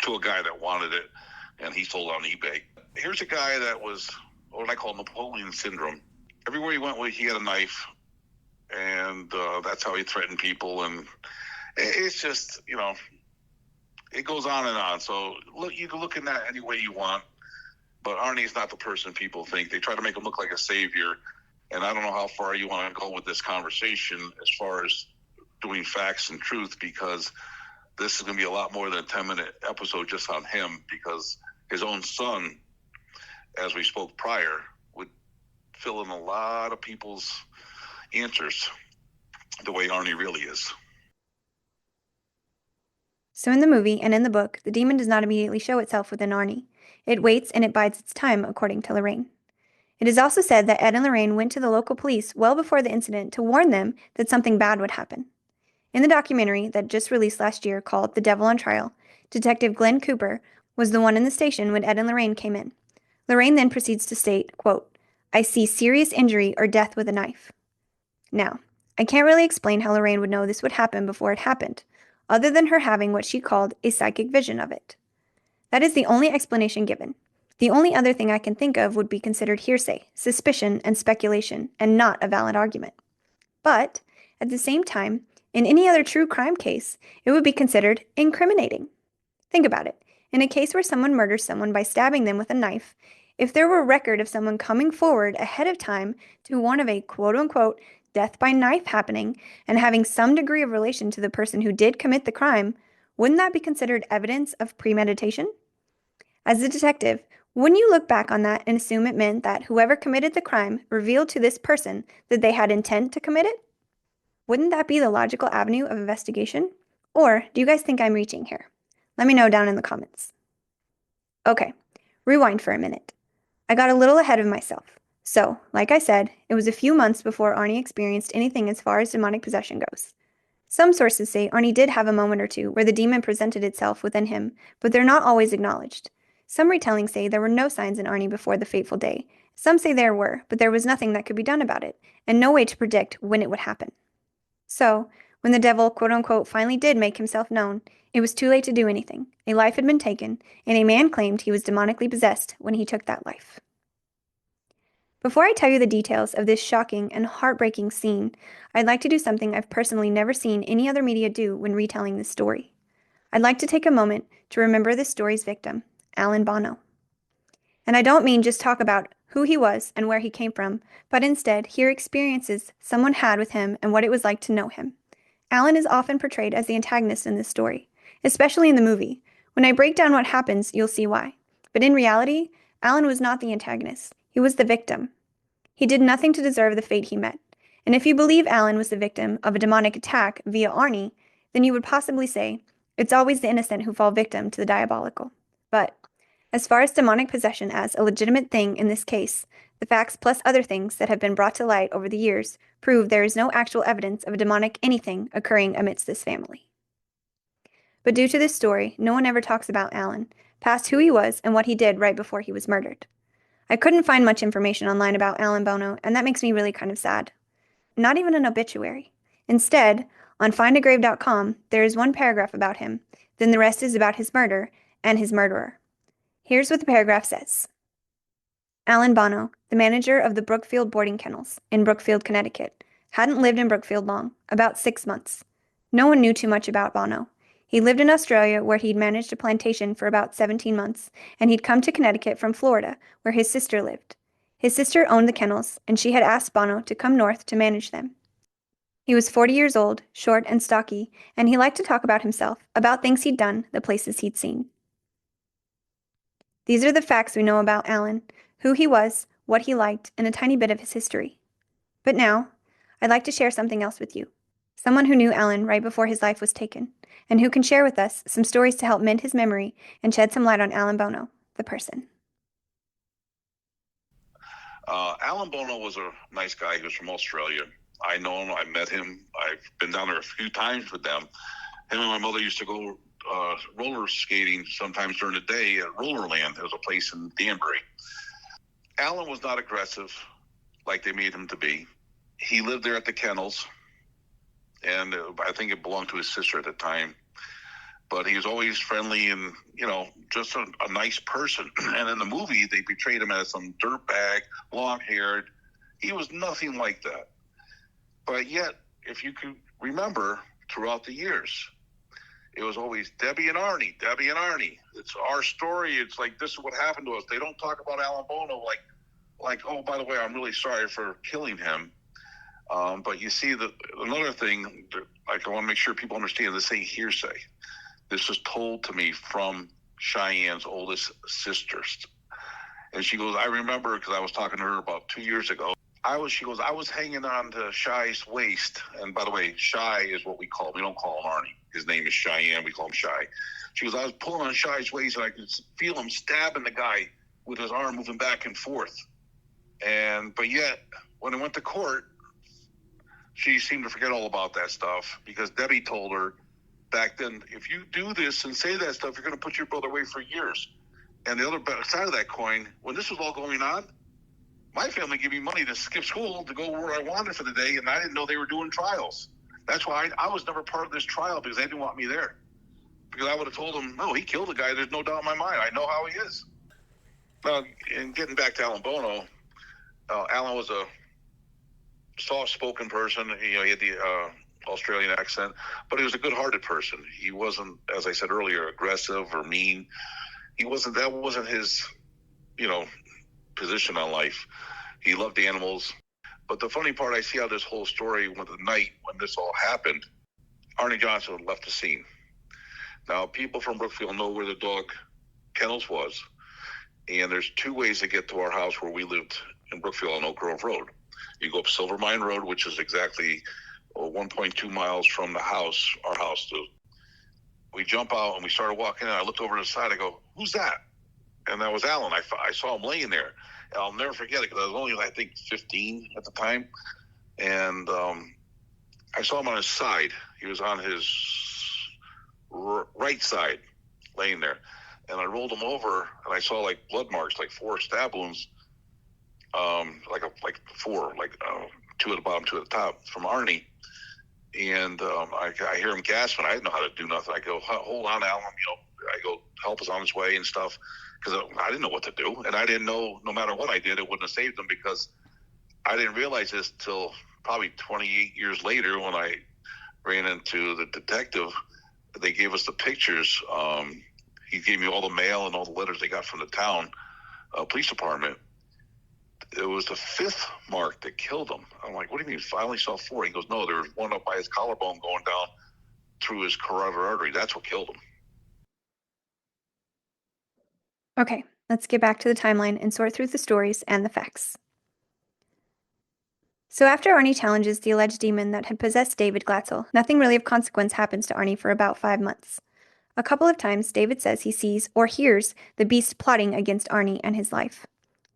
to a guy that wanted it, and he sold it on eBay. Here's a guy that was what I call Napoleon syndrome. Everywhere he went, he had a knife, and that's how he threatened people. And it's just, it goes on and on. So look, you can look at that any way you want, but Arnie's not the person people think. They try to make him look like a savior, and I don't know how far you want to go with this conversation as far as doing facts and truth, because this is going to be a lot more than a 10-minute episode just on him, because his own son, as we spoke prior, would fill in a lot of people's answers the way Arnie really is. So in the movie and in the book, the demon does not immediately show itself within Arnie. It waits and it bides its time, according to Lorraine. It is also said that Ed and Lorraine went to the local police well before the incident to warn them that something bad would happen. In the documentary that just released last year called The Devil on Trial, Detective Glenn Cooper was the one in the station when Ed and Lorraine came in. Lorraine then proceeds to state, quote, I see serious injury or death with a knife. Now, I can't really explain how Lorraine would know this would happen before it happened, other than her having what she called a psychic vision of it. That is the only explanation given. The only other thing I can think of would be considered hearsay, suspicion, and speculation, and not a valid argument. But, at the same time, in any other true crime case, it would be considered incriminating. Think about it. In a case where someone murders someone by stabbing them with a knife, if there were a record of someone coming forward ahead of time to warn of a quote-unquote death by knife happening and having some degree of relation to the person who did commit the crime, wouldn't that be considered evidence of premeditation? As a detective, wouldn't you look back on that and assume it meant that whoever committed the crime revealed to this person that they had intent to commit it? Wouldn't that be the logical avenue of investigation? Or do you guys think I'm reaching here? Let me know down in the comments. Okay, rewind for a minute. I got a little ahead of myself. So, like I said, it was a few months before Arnie experienced anything as far as demonic possession goes. Some sources say Arnie did have a moment or two where the demon presented itself within him, but they're not always acknowledged. Some retellings say there were no signs in Arnie before the fateful day. Some say there were, but there was nothing that could be done about it, and no way to predict when it would happen. So, when the devil, quote-unquote, finally did make himself known, it was too late to do anything. A life had been taken, and a man claimed he was demonically possessed when he took that life. Before I tell you the details of this shocking and heartbreaking scene, I'd like to do something I've personally never seen any other media do when retelling this story. I'd like to take a moment to remember this story's victim, Alan Bono. And I don't mean just talk about who he was and where he came from, but instead hear experiences someone had with him and what it was like to know him. Alan is often portrayed as the antagonist in this story, especially in the movie. When I break down what happens, you'll see why. But in reality, Alan was not the antagonist. He was the victim. He did nothing to deserve the fate he met. And if you believe Alan was the victim of a demonic attack via Arnie, then you would possibly say, it's always the innocent who fall victim to the diabolical. But as far as demonic possession as a legitimate thing in this case, the facts plus other things that have been brought to light over the years prove there is no actual evidence of a demonic anything occurring amidst this family. But due to this story, no one ever talks about Alan, past who he was and what he did right before he was murdered. I couldn't find much information online about Alan Bono, and that makes me really kind of sad. Not even an obituary. Instead, on findagrave.com, there is one paragraph about him, then the rest is about his murder and his murderer. Here's what the paragraph says. Alan Bono, the manager of the Brookfield boarding kennels in Brookfield, Connecticut, hadn't lived in Brookfield long, about 6 months. No one knew too much about Bono. He lived in Australia, where he'd managed a plantation for about 17 months, and he'd come to Connecticut from Florida, where his sister lived. His sister owned the kennels, and she had asked Bono to come north to manage them. He was 40 years old, short and stocky, and he liked to talk about himself, about things he'd done, the places he'd seen. These are the facts we know about Alan, who he was, what he liked, and a tiny bit of his history. But now, I'd like to share something else with you. Someone who knew Alan right before his life was taken, and who can share with us some stories to help mend his memory and shed some light on Alan Bono, the person. Alan Bono was a nice guy. He was from Australia. I know him. I met him. I've been down there a few times with them. Him and my mother used to go roller skating sometimes during the day at Rollerland. There was a place in Danbury. Alan was not aggressive like they made him to be. He lived there at the kennels, and I think it belonged to his sister at the time. But he was always friendly and, just a nice person. And in the movie, they portrayed him as some dirtbag, long-haired. He was nothing like that. But yet, if you could remember throughout the years, it was always Debbie and Arnie. It's our story. It's like, this is what happened to us. They don't talk about Alan Bono like, oh, by the way, I'm really sorry for killing him. But you see, another thing, I want to make sure people understand, this ain't hearsay. This was told to me from Cheyenne's oldest sister. And she goes, I remember, because I was talking to her about 2 years ago. I was hanging on to Shy's waist. And by the way, Shy is what we call him. We don't call him Arnie. His name is Cheyenne. We call him Shy. She goes, I was pulling on Shy's waist, and I could feel him stabbing the guy with his arm moving back and forth. But yet, when it went to court, she seemed to forget all about that stuff, because Debbie told her back then, if you do this and say that stuff, you're going to put your brother away for years. And the other side of that coin, when this was all going on, my family gave me money to skip school to go where I wanted for the day, and I didn't know they were doing trials. That's why I was never part of this trial, because they didn't want me there. Because I would have told them, no, he killed a guy. There's no doubt in my mind. I know how he is. Now, and getting back to Alan Bono, Alan was a soft-spoken person. He had the Australian accent, but he was a good-hearted person. He wasn't, as I said earlier, aggressive or mean. That wasn't his, position on life. He loved animals. But the funny part, I see how this whole story, when the night when this all happened, Arne Johnson left the scene. Now, people from Brookfield know where the dog kennels was, and there's 2 ways to get to our house where we lived in Brookfield on Oak Grove Road. You go up Silver Mine Road, which is exactly 1.2 miles from the house, our house. We jump out and we started walking in. I looked over to the side. I go, who's that? And that was Alan. I saw him laying there. And I'll never forget it, because I was only, I think, 15 at the time. And I saw him on his side. He was on his right side, laying there. And I rolled him over, and I saw blood marks, 4 stab wounds, 2 at the bottom, 2 at the top, from Arnie. And I hear him gasping. I didn't know how to do nothing. I go, hold on, Alan. I go, help is on his way and stuff, because I didn't know what to do. And I didn't know, no matter what I did, it wouldn't have saved him, because I didn't realize this till probably 28 years later, when I ran into the detective. They gave us the pictures. He gave me all the mail and all the letters they got from the town police department. It was the 5th mark that killed him. I'm like, what do you mean? I only saw 4. He goes, no, there was one up by his collarbone going down through his carotid artery. That's what killed him. Okay, let's get back to the timeline and sort through the stories and the facts. So after Arnie challenges the alleged demon that had possessed David Glatzel, nothing really of consequence happens to Arnie for about 5 months. A couple of times, David says he sees or hears the beast plotting against Arnie and his life,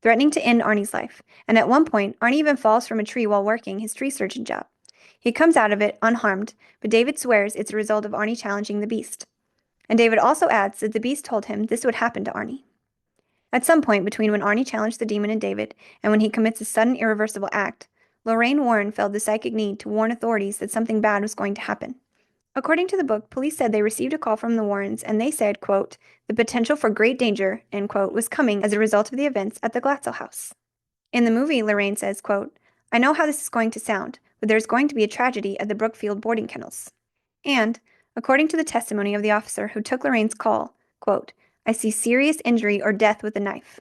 threatening to end Arnie's life, and at one point, Arnie even falls from a tree while working his tree surgeon job. He comes out of it unharmed, but David swears it's a result of Arnie challenging the beast. and David also adds that the beast told him this would happen to Arnie. At some point between when Arnie challenged the demon and David and when he commits a sudden irreversible act, Lorraine Warren felt the psychic need to warn authorities that something bad was going to happen. According to the book, police said they received a call from the Warrens and they said, quote, the potential for great danger, end quote, was coming as a result of the events at the Glatzel house. In the movie, Lorraine says, quote, I know how this is going to sound, but there's going to be a tragedy at the Brookfield boarding kennels. And, according to the testimony of the officer who took Lorraine's call, quote, I see serious injury or death with a knife.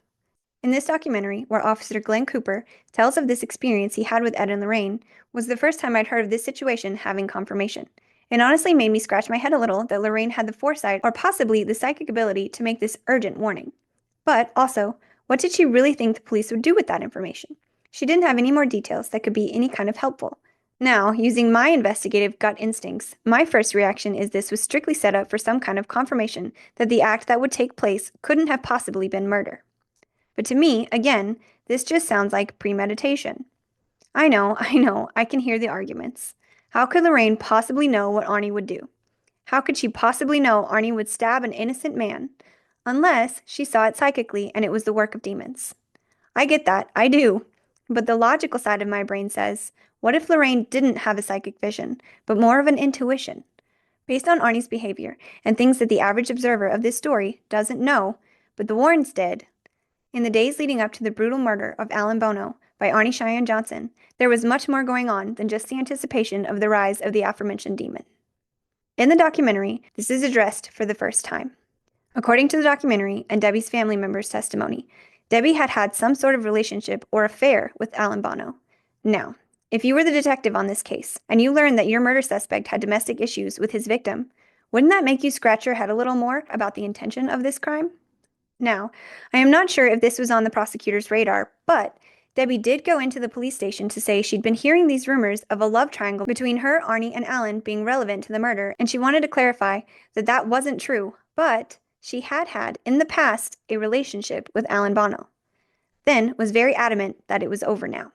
In this documentary, where Officer Glenn Cooper tells of this experience he had with Ed and Lorraine, was the first time I'd heard of this situation having confirmation. It honestly made me scratch my head a little that Lorraine had the foresight or possibly the psychic ability to make this urgent warning. But also, what did she really think the police would do with that information? She didn't have any more details that could be any kind of helpful. Now, using my investigative gut instincts, my first reaction is this was strictly set up for some kind of confirmation that the act that would take place couldn't have possibly been murder. But to me, again, this just sounds like premeditation. I know, I can hear the arguments. How could Lorraine possibly know what Arnie would do? How could she possibly know Arnie would stab an innocent man? Unless she saw it psychically and it was the work of demons. I get that, I do. But the logical side of my brain says, what if Lorraine didn't have a psychic vision, but more of an intuition? Based on Arnie's behavior and things that the average observer of this story doesn't know, but the Warrens did. In the days leading up to the brutal murder of Alan Bono by Arne Cheyenne Johnson, there was much more going on than just the anticipation of the rise of the aforementioned demon. In the documentary, this is addressed for the first time. According to the documentary and Debbie's family members' testimony, Debbie had had some sort of relationship or affair with Alan Bono. Now, if you were the detective on this case and you learned that your murder suspect had domestic issues with his victim, wouldn't that make you scratch your head a little more about the intention of this crime? Now, I am not sure if this was on the prosecutor's radar, but Debbie did go into the police station to say she'd been hearing these rumors of a love triangle between her, Arnie, and Alan being relevant to the murder, and she wanted to clarify that that wasn't true, but she had had, in the past, a relationship with Alan Bono. Then was very adamant that it was over now.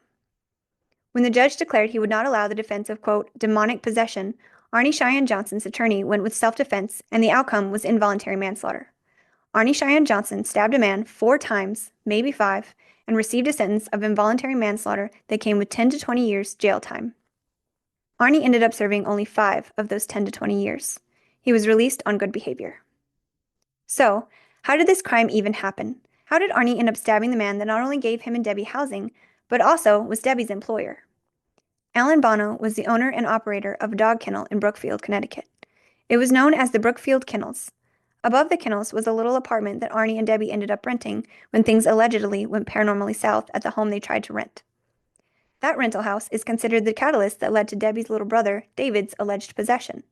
When the judge declared he would not allow the defense of, quote, demonic possession, Arne Cheyenne Johnson's attorney went with self-defense, and the outcome was involuntary manslaughter. Arne Cheyenne Johnson stabbed a man 4 times, maybe 5, and received a sentence of involuntary manslaughter that came with 10 to 20 years jail time. Arnie ended up serving only 5 of those 10 to 20 years. He was released on good behavior. So, how did this crime even happen? How did Arnie end up stabbing the man that not only gave him and Debbie housing, but also was Debbie's employer? Alan Bono was the owner and operator of a dog kennel in Brookfield, Connecticut. It was known as the Brookfield Kennels. Above the kennels was a little apartment that Arnie and Debbie ended up renting when things allegedly went paranormally south at the home they tried to rent. That rental house is considered the catalyst that led to Debbie's little brother, David's, alleged possession.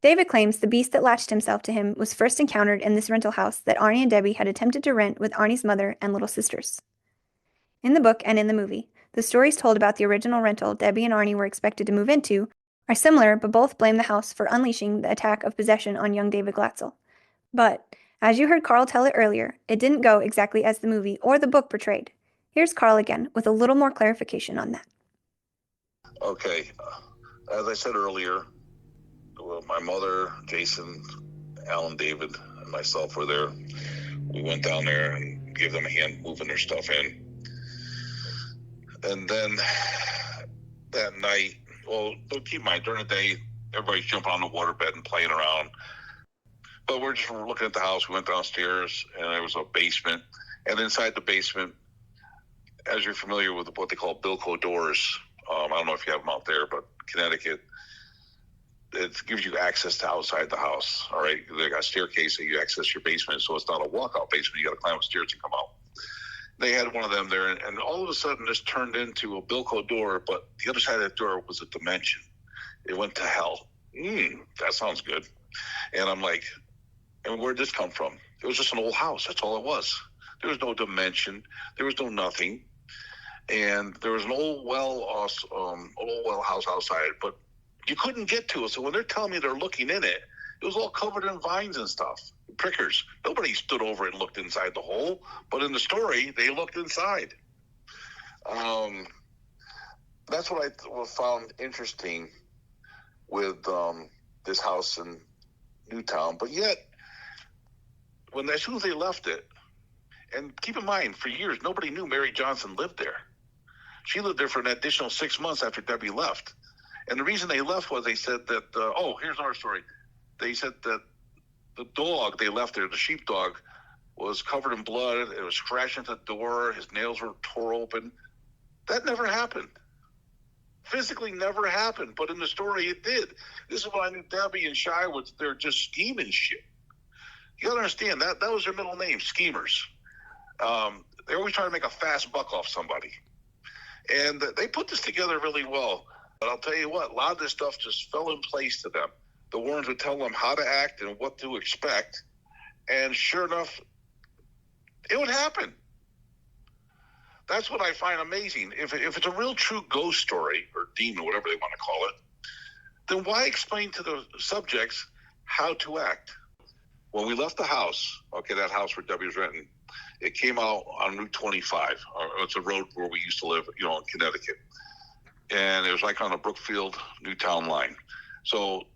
David claims the beast that latched himself to him was first encountered in this rental house that Arnie and Debbie had attempted to rent with Arnie's mother and little sisters. In the book and in the movie, the stories told about the original rental Debbie and Arnie were expected to move into are similar, but both blame the house for unleashing the attack of possession on young David Glatzel. But, as you heard Carl tell it earlier, it didn't go exactly as the movie or the book portrayed. Here's Carl again with a little more clarification on that. Okay, as I said earlier, my mother, Jason, Alan, David, and myself were there. We went down there and gave them a hand moving their stuff in. And then that night, well, keep in mind, during the day, everybody's jumping on the waterbed and playing around. But we're just looking at the house. We went downstairs, and there was a basement. And inside the basement, as you're familiar with what they call Bilko doors, I don't know if you have them out there, but Connecticut, it gives you access to outside the house, all right? They got a staircase that you access your basement, so it's not a walkout basement. You got to climb up stairs and come out. They had one of them there, and all of a sudden this turned into a Bilko door, but the other side of that door was a dimension. It went to hell. That sounds good. And I'm like, and where'd this come from? It was just an old house. That's all it was. There was no dimension. There was no nothing. And there was an old well house outside, but you couldn't get to it. So when they're telling me they're looking in it, it was all covered in vines and stuff, prickers. Nobody stood over it and looked inside the hole, but in the story, they looked inside. That's what I found interesting with this house in Newtown. But yet, as soon as they left it, and keep in mind, for years, nobody knew Mary Johnson lived there. She lived there for an additional 6 months after Debbie left. And the reason they left was they said that, here's our story. They said that the dog they left there, the sheepdog, was covered in blood. It was scratching at the door. His nails were tore open. That never happened. Physically never happened. But in the story, it did. This is when I knew Debbie and Shy was, they're just scheming shit. You got to understand, that was their middle name, schemers. They always try to make a fast buck off somebody. And they put this together really well. But I'll tell you what, a lot of this stuff just fell in place to them. The Warrens would tell them how to act and what to expect. And sure enough, it would happen. That's what I find amazing. If it's a real true ghost story, or demon, whatever they want to call it, then why explain to the subjects how to act? When we left the house, that house where Debbie was renting, it came out on Route 25. It's a road where we used to live, in Connecticut. And it was like on a Brookfield, Newtown line. So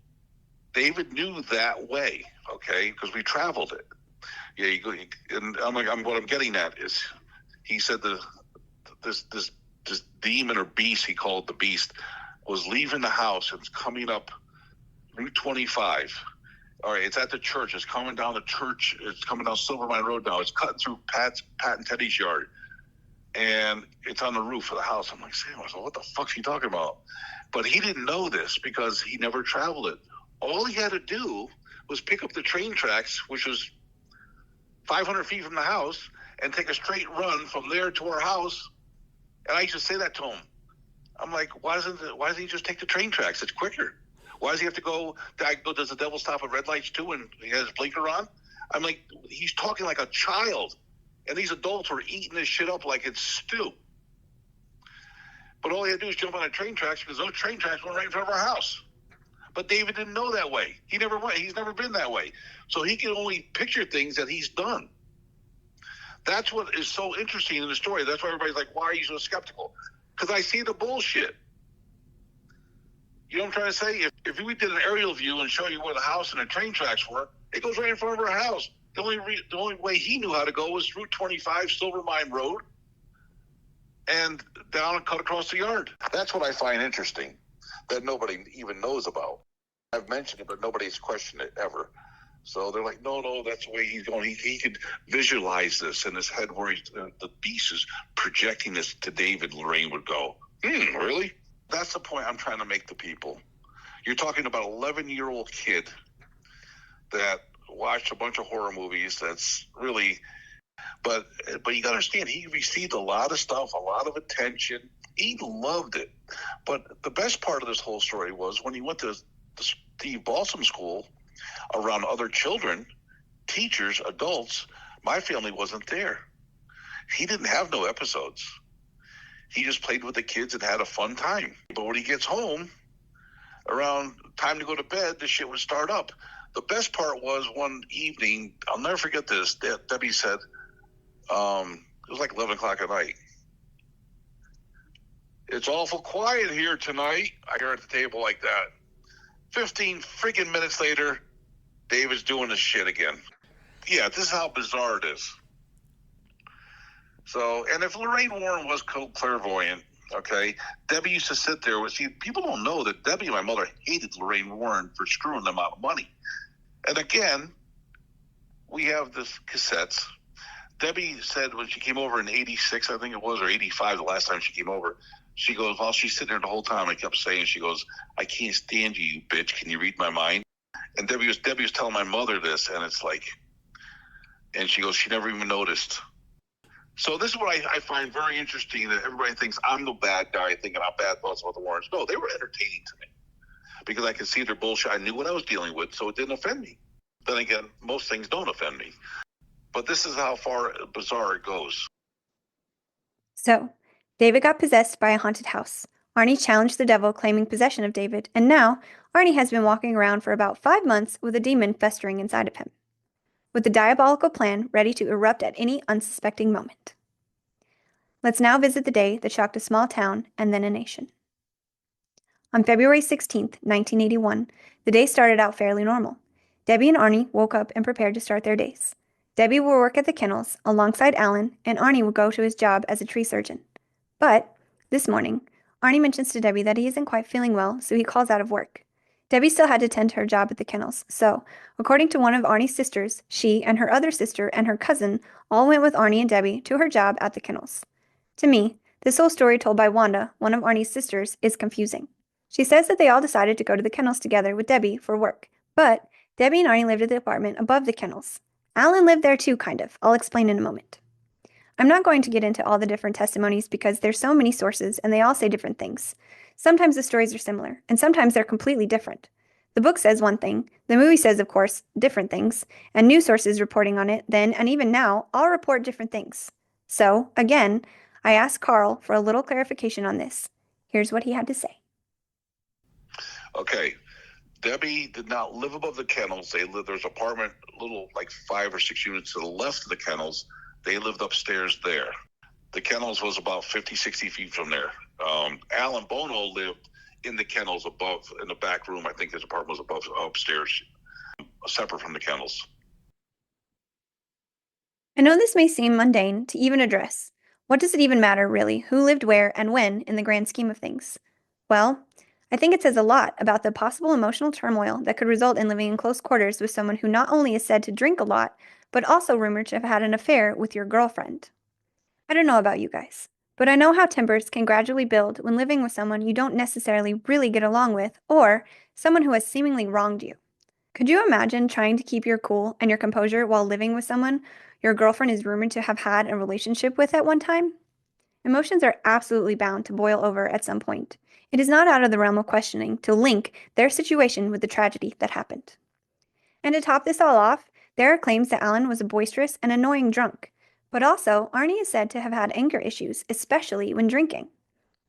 David knew that way, because we traveled it. Yeah, and what I'm getting at is, he said this demon or beast, he called the beast, was leaving the house and it's coming up Route 25. All right, it's at the church. It's coming down the church. It's coming down Silvermine Road now. It's cutting through Pat and Teddy's yard. And it's on the roof of the house. I'm like, Sam, what the fuck's he talking about? But he didn't know this because he never traveled it. All he had to do was pick up the train tracks, which was 500 feet from the house, and take a straight run from there to our house. And I used to say that to him. I'm like, why doesn't he just take the train tracks? It's quicker. Why does he have to go? Does the devil stop at red lights too and he has his blinker on? I'm like, he's talking like a child. And these adults were eating this shit up like it's stew. But all he had to do is jump on the train tracks because those train tracks went right in front of our house. But David didn't know that way. He never went. He's never been that way. So he can only picture things that he's done. That's what is so interesting in the story. That's why everybody's like, why are you so skeptical? Because I see the bullshit. You know what I'm trying to say? If we did an aerial view and show you where the house and the train tracks were, it goes right in front of our house. The only way he knew how to go was Route 25, Silvermine Road, and down and cut across the yard. That's what I find interesting, that nobody even knows about. I've mentioned it, but nobody's questioned it ever. So they're like, no, that's the way he's going. He could visualize this in his head where the beast is projecting this to David. Lorraine would go, really? That's the point I'm trying to make to people. You're talking about an 11-year-old kid that watched a bunch of horror movies. That's really, but you got to understand, he received a lot of stuff, a lot of attention. He loved it. But the best part of this whole story was when he went to the Steve Balsam School around other children, teachers, adults. My family wasn't there. He didn't have no episodes. He just played with the kids and had a fun time. But when he gets home, around time to go to bed, the shit would start up. The best part was one evening, I'll never forget this, Debbie said, it was like 11 o'clock at night. It's awful quiet here tonight. I hear at the table like that. 15 freaking minutes later, David's doing this shit again. Yeah, this is how bizarre it is. So, and if Lorraine Warren was clairvoyant, Debbie used to sit there. See, people don't know that Debbie and my mother hated Lorraine Warren for screwing them out of money. And again, we have this cassettes. Debbie said when she came over in 86, I think it was, or 85, the last time she came over, she goes, while she's sitting there the whole time, I kept saying, she goes, I can't stand you, you bitch. Can you read my mind? And Debbie was telling my mother this, and it's like, and she goes, she never even noticed. So this is what I find very interesting, that everybody thinks I'm the bad guy thinking I'm bad thoughts about the Warrens. No, they were entertaining to me because I could see their bullshit. I knew what I was dealing with, so it didn't offend me. Then again, most things don't offend me. But this is how far bizarre it goes. So, David got possessed by a haunted house. Arnie challenged the devil, claiming possession of David, and now Arnie has been walking around for about 5 months with a demon festering inside of him, with the diabolical plan ready to erupt at any unsuspecting moment. Let's now visit the day that shocked a small town and then a nation. On February 16th, 1981, the day started out fairly normal. Debbie and Arnie woke up and prepared to start their days. Debbie will work at the kennels alongside Alan, and Arnie will go to his job as a tree surgeon. But this morning, Arnie mentions to Debbie that he isn't quite feeling well, so he calls out of work. Debbie still had to tend to her job at the kennels, so, according to one of Arnie's sisters, she and her other sister and her cousin all went with Arnie and Debbie to her job at the kennels. To me, this whole story told by Wanda, one of Arnie's sisters, is confusing. She says that they all decided to go to the kennels together with Debbie for work, but Debbie and Arnie lived at the apartment above the kennels. Alan lived there too, kind of. I'll explain in a moment. I'm not going to get into all the different testimonies because there's so many sources and they all say different things. Sometimes the stories are similar, and sometimes they're completely different. The book says one thing, the movie says, of course, different things, and news sources reporting on it then and even now all report different things. So, again, I asked Carl for a little clarification on this. Here's what he had to say. Okay. Debbie did not live above the kennels. There's an apartment, little like 5 or 6 units to the left of the kennels. They lived upstairs there. The kennels was about 50, 60 feet from there. Alan Bono lived in the kennels above, in the back room. I think his apartment was above, upstairs, separate from the kennels. I know this may seem mundane to even address. What does it even matter, really, who lived where and when in the grand scheme of things? Well, I think it says a lot about the possible emotional turmoil that could result in living in close quarters with someone who not only is said to drink a lot, but also rumored to have had an affair with your girlfriend. I don't know about you guys, but I know how tempers can gradually build when living with someone you don't necessarily really get along with, or someone who has seemingly wronged you. Could you imagine trying to keep your cool and your composure while living with someone your girlfriend is rumored to have had a relationship with at one time? Emotions are absolutely bound to boil over at some point. It is not out of the realm of questioning to link their situation with the tragedy that happened. And to top this all off, there are claims that Alan was a boisterous and annoying drunk, but also Arnie is said to have had anger issues, especially when drinking.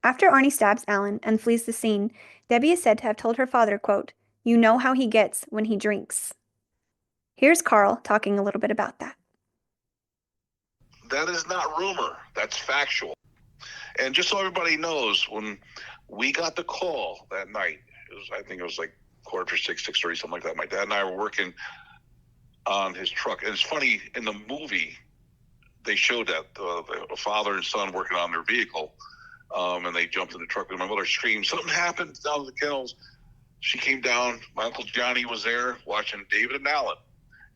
After Arnie stabs Alan and flees the scene, Debbie is said to have told her father, quote, "You know how he gets when he drinks." Here's Carl talking a little bit about that. That is not rumor. That's factual. And just so everybody knows, when we got the call that night, I think it was like 5:45, 6:30, something like that. My dad and I were working on his truck. And it's funny, in the movie, they showed that the father and son working on their vehicle, and they jumped in the truck, and my mother screamed, "Something happened down at the kennels." She came down. My Uncle Johnny was there watching David and Alan.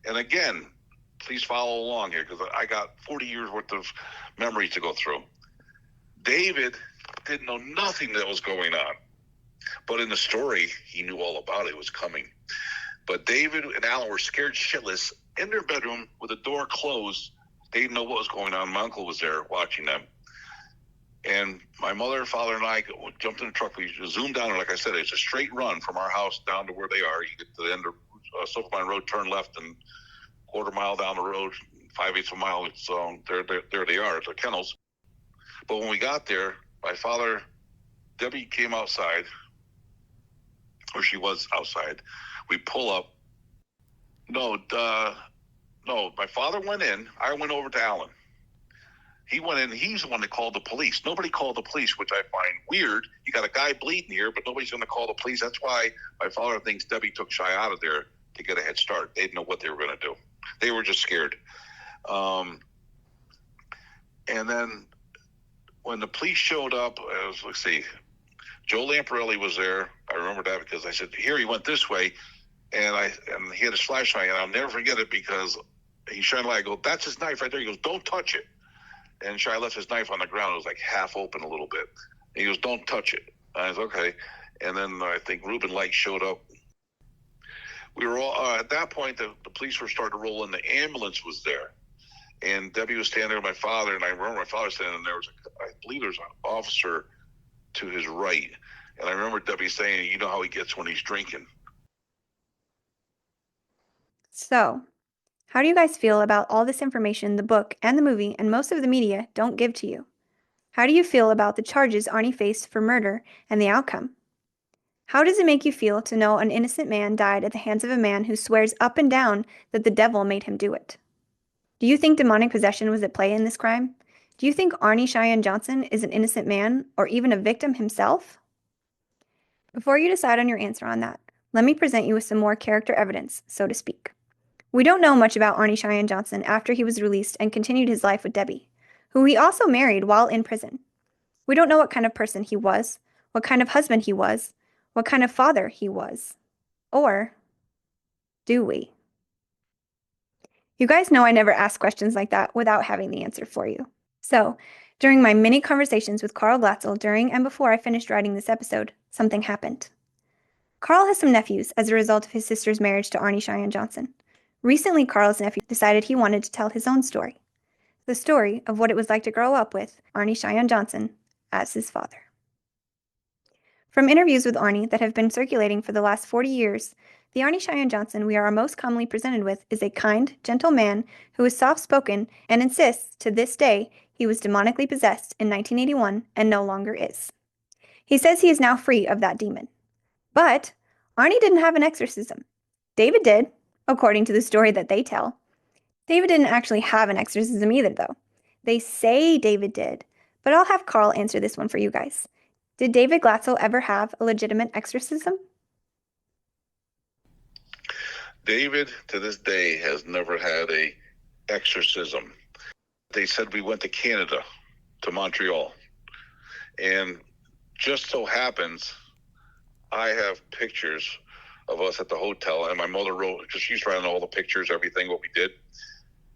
And again, please follow along here because I got 40 years worth of memories to go through. David didn't know nothing that was going on. But in the story, he knew all about it. It was coming. But David and Alan were scared shitless in their bedroom with the door closed. They didn't know what was going on. My uncle was there watching them. And my mother, father, and I jumped in the truck. We zoomed down, and like I said, it's a straight run from our house down to where they are. You get to the end of Silvermine Road, turn left, and quarter mile down the road, 5/8 of a mile. It's there they are at the kennels. But when we got there, my father, Debbie came outside, or she was outside. We pull up. No, my father went in. I went over to Alan. He went in. He's the one that called the police. Nobody called the police, which I find weird. You got a guy bleeding here, but nobody's going to call the police. That's why my father thinks Debbie took Shy out of there to get a head start. They didn't know what they were going to do. They were just scared. And then when the police showed up, let's see, Joe Lamparelli was there. I remember that because I said, "Here, he went this way," and he had his flashlight, and I'll never forget it because he shined a light. I go, "That's his knife right there." He goes, "Don't touch it." And Shy left his knife on the ground. It was like half open a little bit. And he goes, "Don't touch it." I was okay. And then I think Ruben Light showed up. We were all at that point. The police were starting to roll in. The ambulance was there, and Debbie was standing there with my father. And I remember my father standing there. I believe there was an officer to his right, and I remember Debbie saying, "You know how he gets when he's drinking." So, how do you guys feel about all this information the book and the movie and most of the media don't give to you? How do you feel about the charges Arnie faced for murder and the outcome? How does it make you feel to know an innocent man died at the hands of a man who swears up and down that the devil made him do it? Do you think demonic possession was at play in this crime? Do you think Arne Cheyenne Johnson is an innocent man or even a victim himself? Before you decide on your answer on that, let me present you with some more character evidence, so to speak. We don't know much about Arne Cheyenne Johnson after he was released and continued his life with Debbie, who he also married while in prison. We don't know what kind of person he was, what kind of husband he was, what kind of father he was. Or do we? You guys know I never ask questions like that without having the answer for you. So, during my many conversations with Carl Glatzel during and before I finished writing this episode, something happened. Carl has some nephews as a result of his sister's marriage to Arne Cheyenne Johnson. Recently, Carl's nephew decided he wanted to tell his own story. The story of what it was like to grow up with Arne Cheyenne Johnson as his father. From interviews with Arne that have been circulating for the last 40 years, the Arne Cheyenne Johnson we are most commonly presented with is a kind, gentle man who is soft-spoken and insists, to this day, he was demonically possessed in 1981 and no longer is. He says he is now free of that demon. But Arne didn't have an exorcism. David did, according to the story that they tell. David didn't actually have an exorcism either, though. They say David did, but I'll have Carl answer this one for you guys. Did David Glatzel ever have a legitimate exorcism? David, to this day, has never had a exorcism. They said we went to Canada, to Montreal. And just so happens, I have pictures of us at the hotel, and my mother wrote, because she's writing all the pictures, everything, what we did.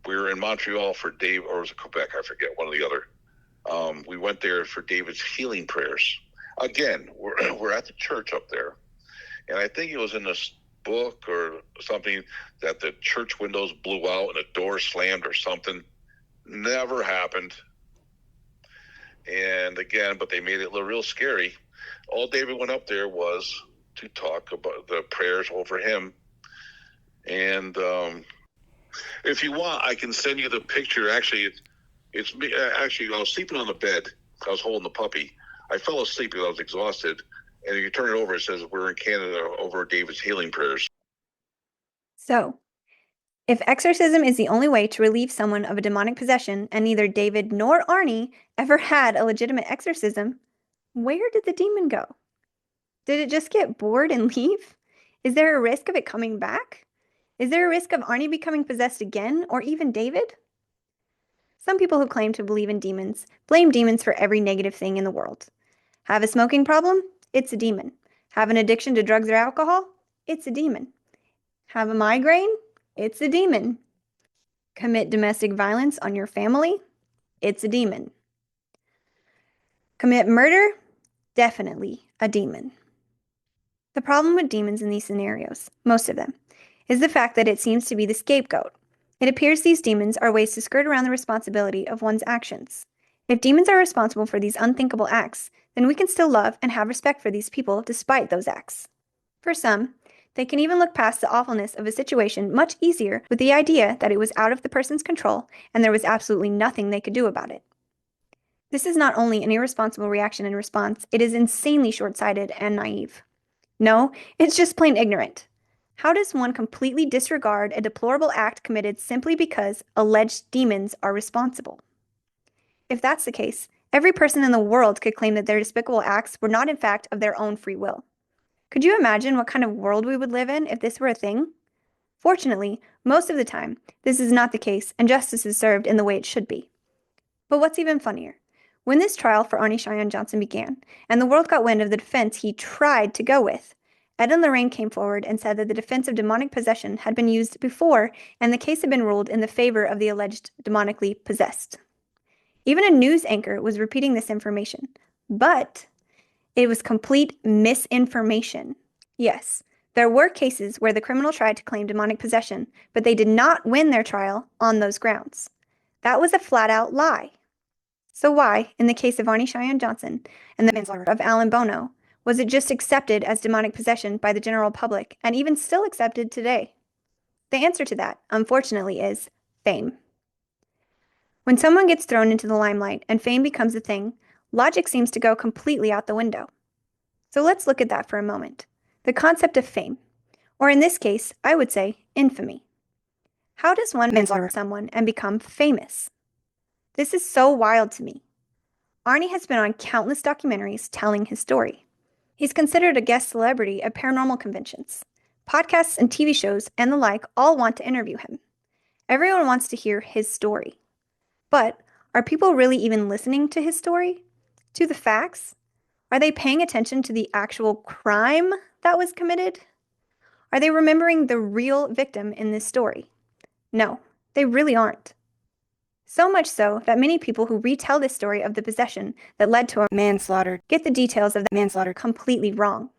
We were in Montreal for Dave, or was it Quebec? I forget, one or the other. We went there for David's healing prayers. Again, we're at the church up there, and I think it was in this book or something that the church windows blew out and a door slammed or something. Never happened. And again, but they made it look real scary. All David went up there was to talk about the prayers over him. And if you want, I can send you the picture. Actually, it's me. Actually, I was sleeping on the bed. I was holding the puppy. I fell asleep because I was exhausted. And if you turn it over, it says we're in Canada over David's healing prayers. So, if exorcism is the only way to relieve someone of a demonic possession, and neither David nor Arne ever had a legitimate exorcism, where did the demon go? Did it just get bored and leave? Is there a risk of it coming back? Is there a risk of Arne becoming possessed again, or even David? Some people who claim to believe in demons blame demons for every negative thing in the world. Have a smoking problem? It's a demon. Have an addiction to drugs or alcohol? It's a demon. Have a migraine? It's a demon. Commit domestic violence on your family? It's a demon. Commit murder? Definitely a demon. The problem with demons in these scenarios, most of them, is the fact that it seems to be the scapegoat. It appears these demons are ways to skirt around the responsibility of one's actions. If demons are responsible for these unthinkable acts, then we can still love and have respect for these people despite those acts. For some, they can even look past the awfulness of a situation much easier with the idea that it was out of the person's control and there was absolutely nothing they could do about it. This is not only an irresponsible reaction and response, it is insanely short-sighted and naive. No, it's just plain ignorant. How does one completely disregard a deplorable act committed simply because alleged demons are responsible? If that's the case, every person in the world could claim that their despicable acts were not in fact of their own free will. Could you imagine what kind of world we would live in if this were a thing? Fortunately, most of the time, this is not the case and justice is served in the way it should be. But what's even funnier? When this trial for Arne Cheyenne Johnson began, and the world got wind of the defense he tried to go with, Ed and Lorraine came forward and said that the defense of demonic possession had been used before and the case had been ruled in the favor of the alleged demonically possessed. Even a news anchor was repeating this information, but it was complete misinformation. Yes, there were cases where the criminal tried to claim demonic possession, but they did not win their trial on those grounds. That was a flat-out lie. So why, in the case of Arne Cheyenne Johnson and the manslaughter of Alan Bono, was it just accepted as demonic possession by the general public and even still accepted today? The answer to that, unfortunately, is fame. When someone gets thrown into the limelight and fame becomes a thing, logic seems to go completely out the window. So let's look at that for a moment. The concept of fame, or in this case, I would say infamy. How does one manslaughter someone and become famous? This is so wild to me. Arne has been on countless documentaries telling his story. He's considered a guest celebrity at paranormal conventions. Podcasts and TV shows and the like all want to interview him. Everyone wants to hear his story. But are people really even listening to his story? To the facts? Are they paying attention to the actual crime that was committed? Are they remembering the real victim in this story? No, they really aren't. So much so that many people who retell this story of the possession that led to a manslaughter get the details of the manslaughter completely wrong.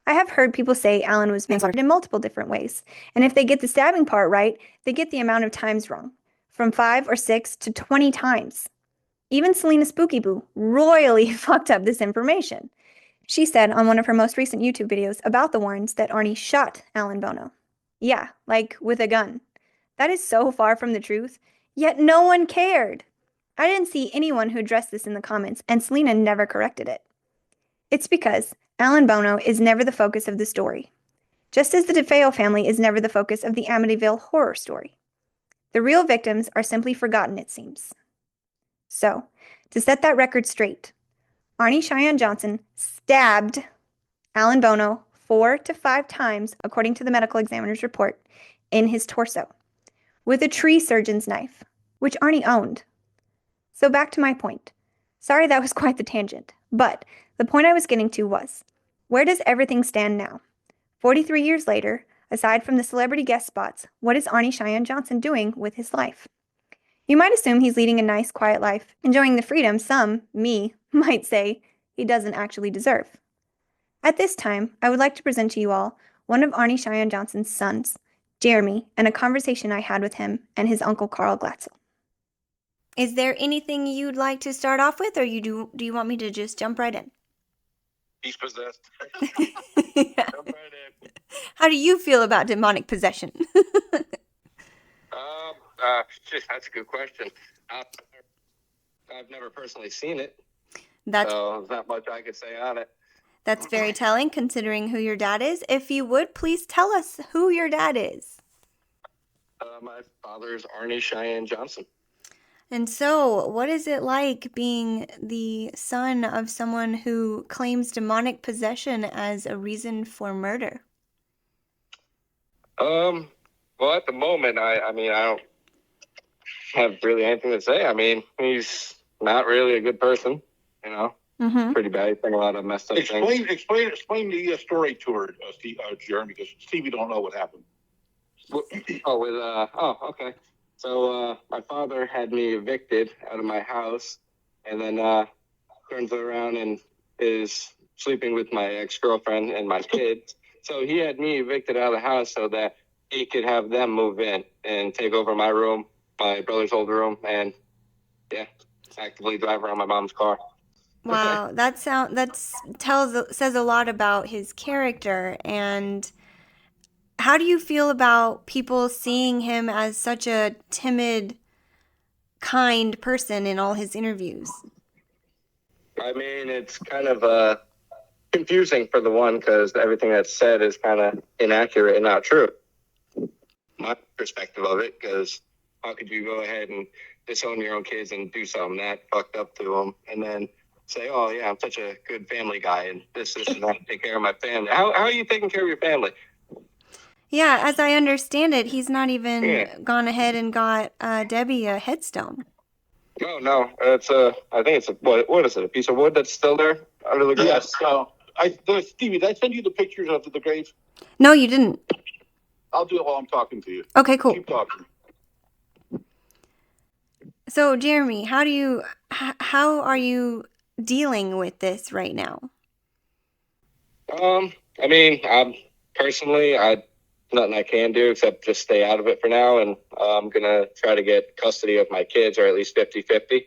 I have heard people say Alan was manslaughtered in multiple different ways, and if they get the stabbing part right, they get the amount of times wrong, from 5 or 6 to 20 times. Even Selena Spooky Boo royally fucked up this information. She said on one of her most recent YouTube videos about the Warrens that Arnie shot Alan Bono. Yeah, like with a gun. That is so far from the truth, yet no one cared. I didn't see anyone who addressed this in the comments, and Selena never corrected it. It's because Alan Bono is never the focus of the story, just as the DeFeo family is never the focus of the Amityville horror story. The real victims are simply forgotten, it seems. So, to set that record straight, Arne Cheyenne Johnson stabbed Alan Bono 4 to 5 times, according to the medical examiner's report, in his torso, with a tree surgeon's knife, which Arnie owned. So back to my point. Sorry that was quite the tangent, but the point I was getting to was, where does everything stand now? 43 years later, aside from the celebrity guest spots, what is Arne Cheyenne Johnson doing with his life? You might assume he's leading a nice, quiet life, enjoying the freedom some, me, might say he doesn't actually deserve. At this time, I would like to present to you all one of Arne Cheyenne Johnson's sons, Jeremy, and a conversation I had with him and his uncle Carl Glatzel. Is there anything you'd like to start off with, or do you want me to just jump right in? He's possessed. Yeah. Jump right in. How do you feel about demonic possession? That's a good question. I've never personally seen it, That's so there's not much I could say on it. That's very telling, considering who your dad is. If you would, please tell us who your dad is. My father is Arne Cheyenne Johnson. And so, what is it like being the son of someone who claims demonic possession as a reason for murder? Well, at the moment, I don't have really anything to say. I mean, he's not really a good person, you know. Mm-hmm. Pretty bad. He's done a lot of messed up things. Explain the story to her, Jeremy, because Stevie don't know what happened. Okay. So my father had me evicted out of my house, and then turns around and is sleeping with my ex-girlfriend and my kids. So he had me evicted out of the house so that he could have them move in and take over my room, my brother's old room, and actively drive around my mom's car. Wow, says a lot about his character. And how do you feel about people seeing him as such a timid, kind person in all his interviews? I mean, it's kind of confusing for the one, because everything that's said is kind of inaccurate and not true. My perspective of it, because how could you go ahead and disown your own kids and do something that fucked up to them, and then say, oh yeah, I'm such a good family guy, and this and that, take care of my family. How are you taking care of your family? Yeah, as I understand it, he's not even gone ahead and got Debbie a headstone. No, it's I think it's what is it? A piece of wood that's still there under the grass? Yes. Stevie, did I send you the pictures of the grave? No, you didn't. I'll do it while I'm talking to you. Okay, cool. Keep talking. So, Jeremy, how are you dealing with this right now? I mean, personally, nothing I can do except just stay out of it for now, and I'm gonna try to get custody of my kids, or at least 50-50.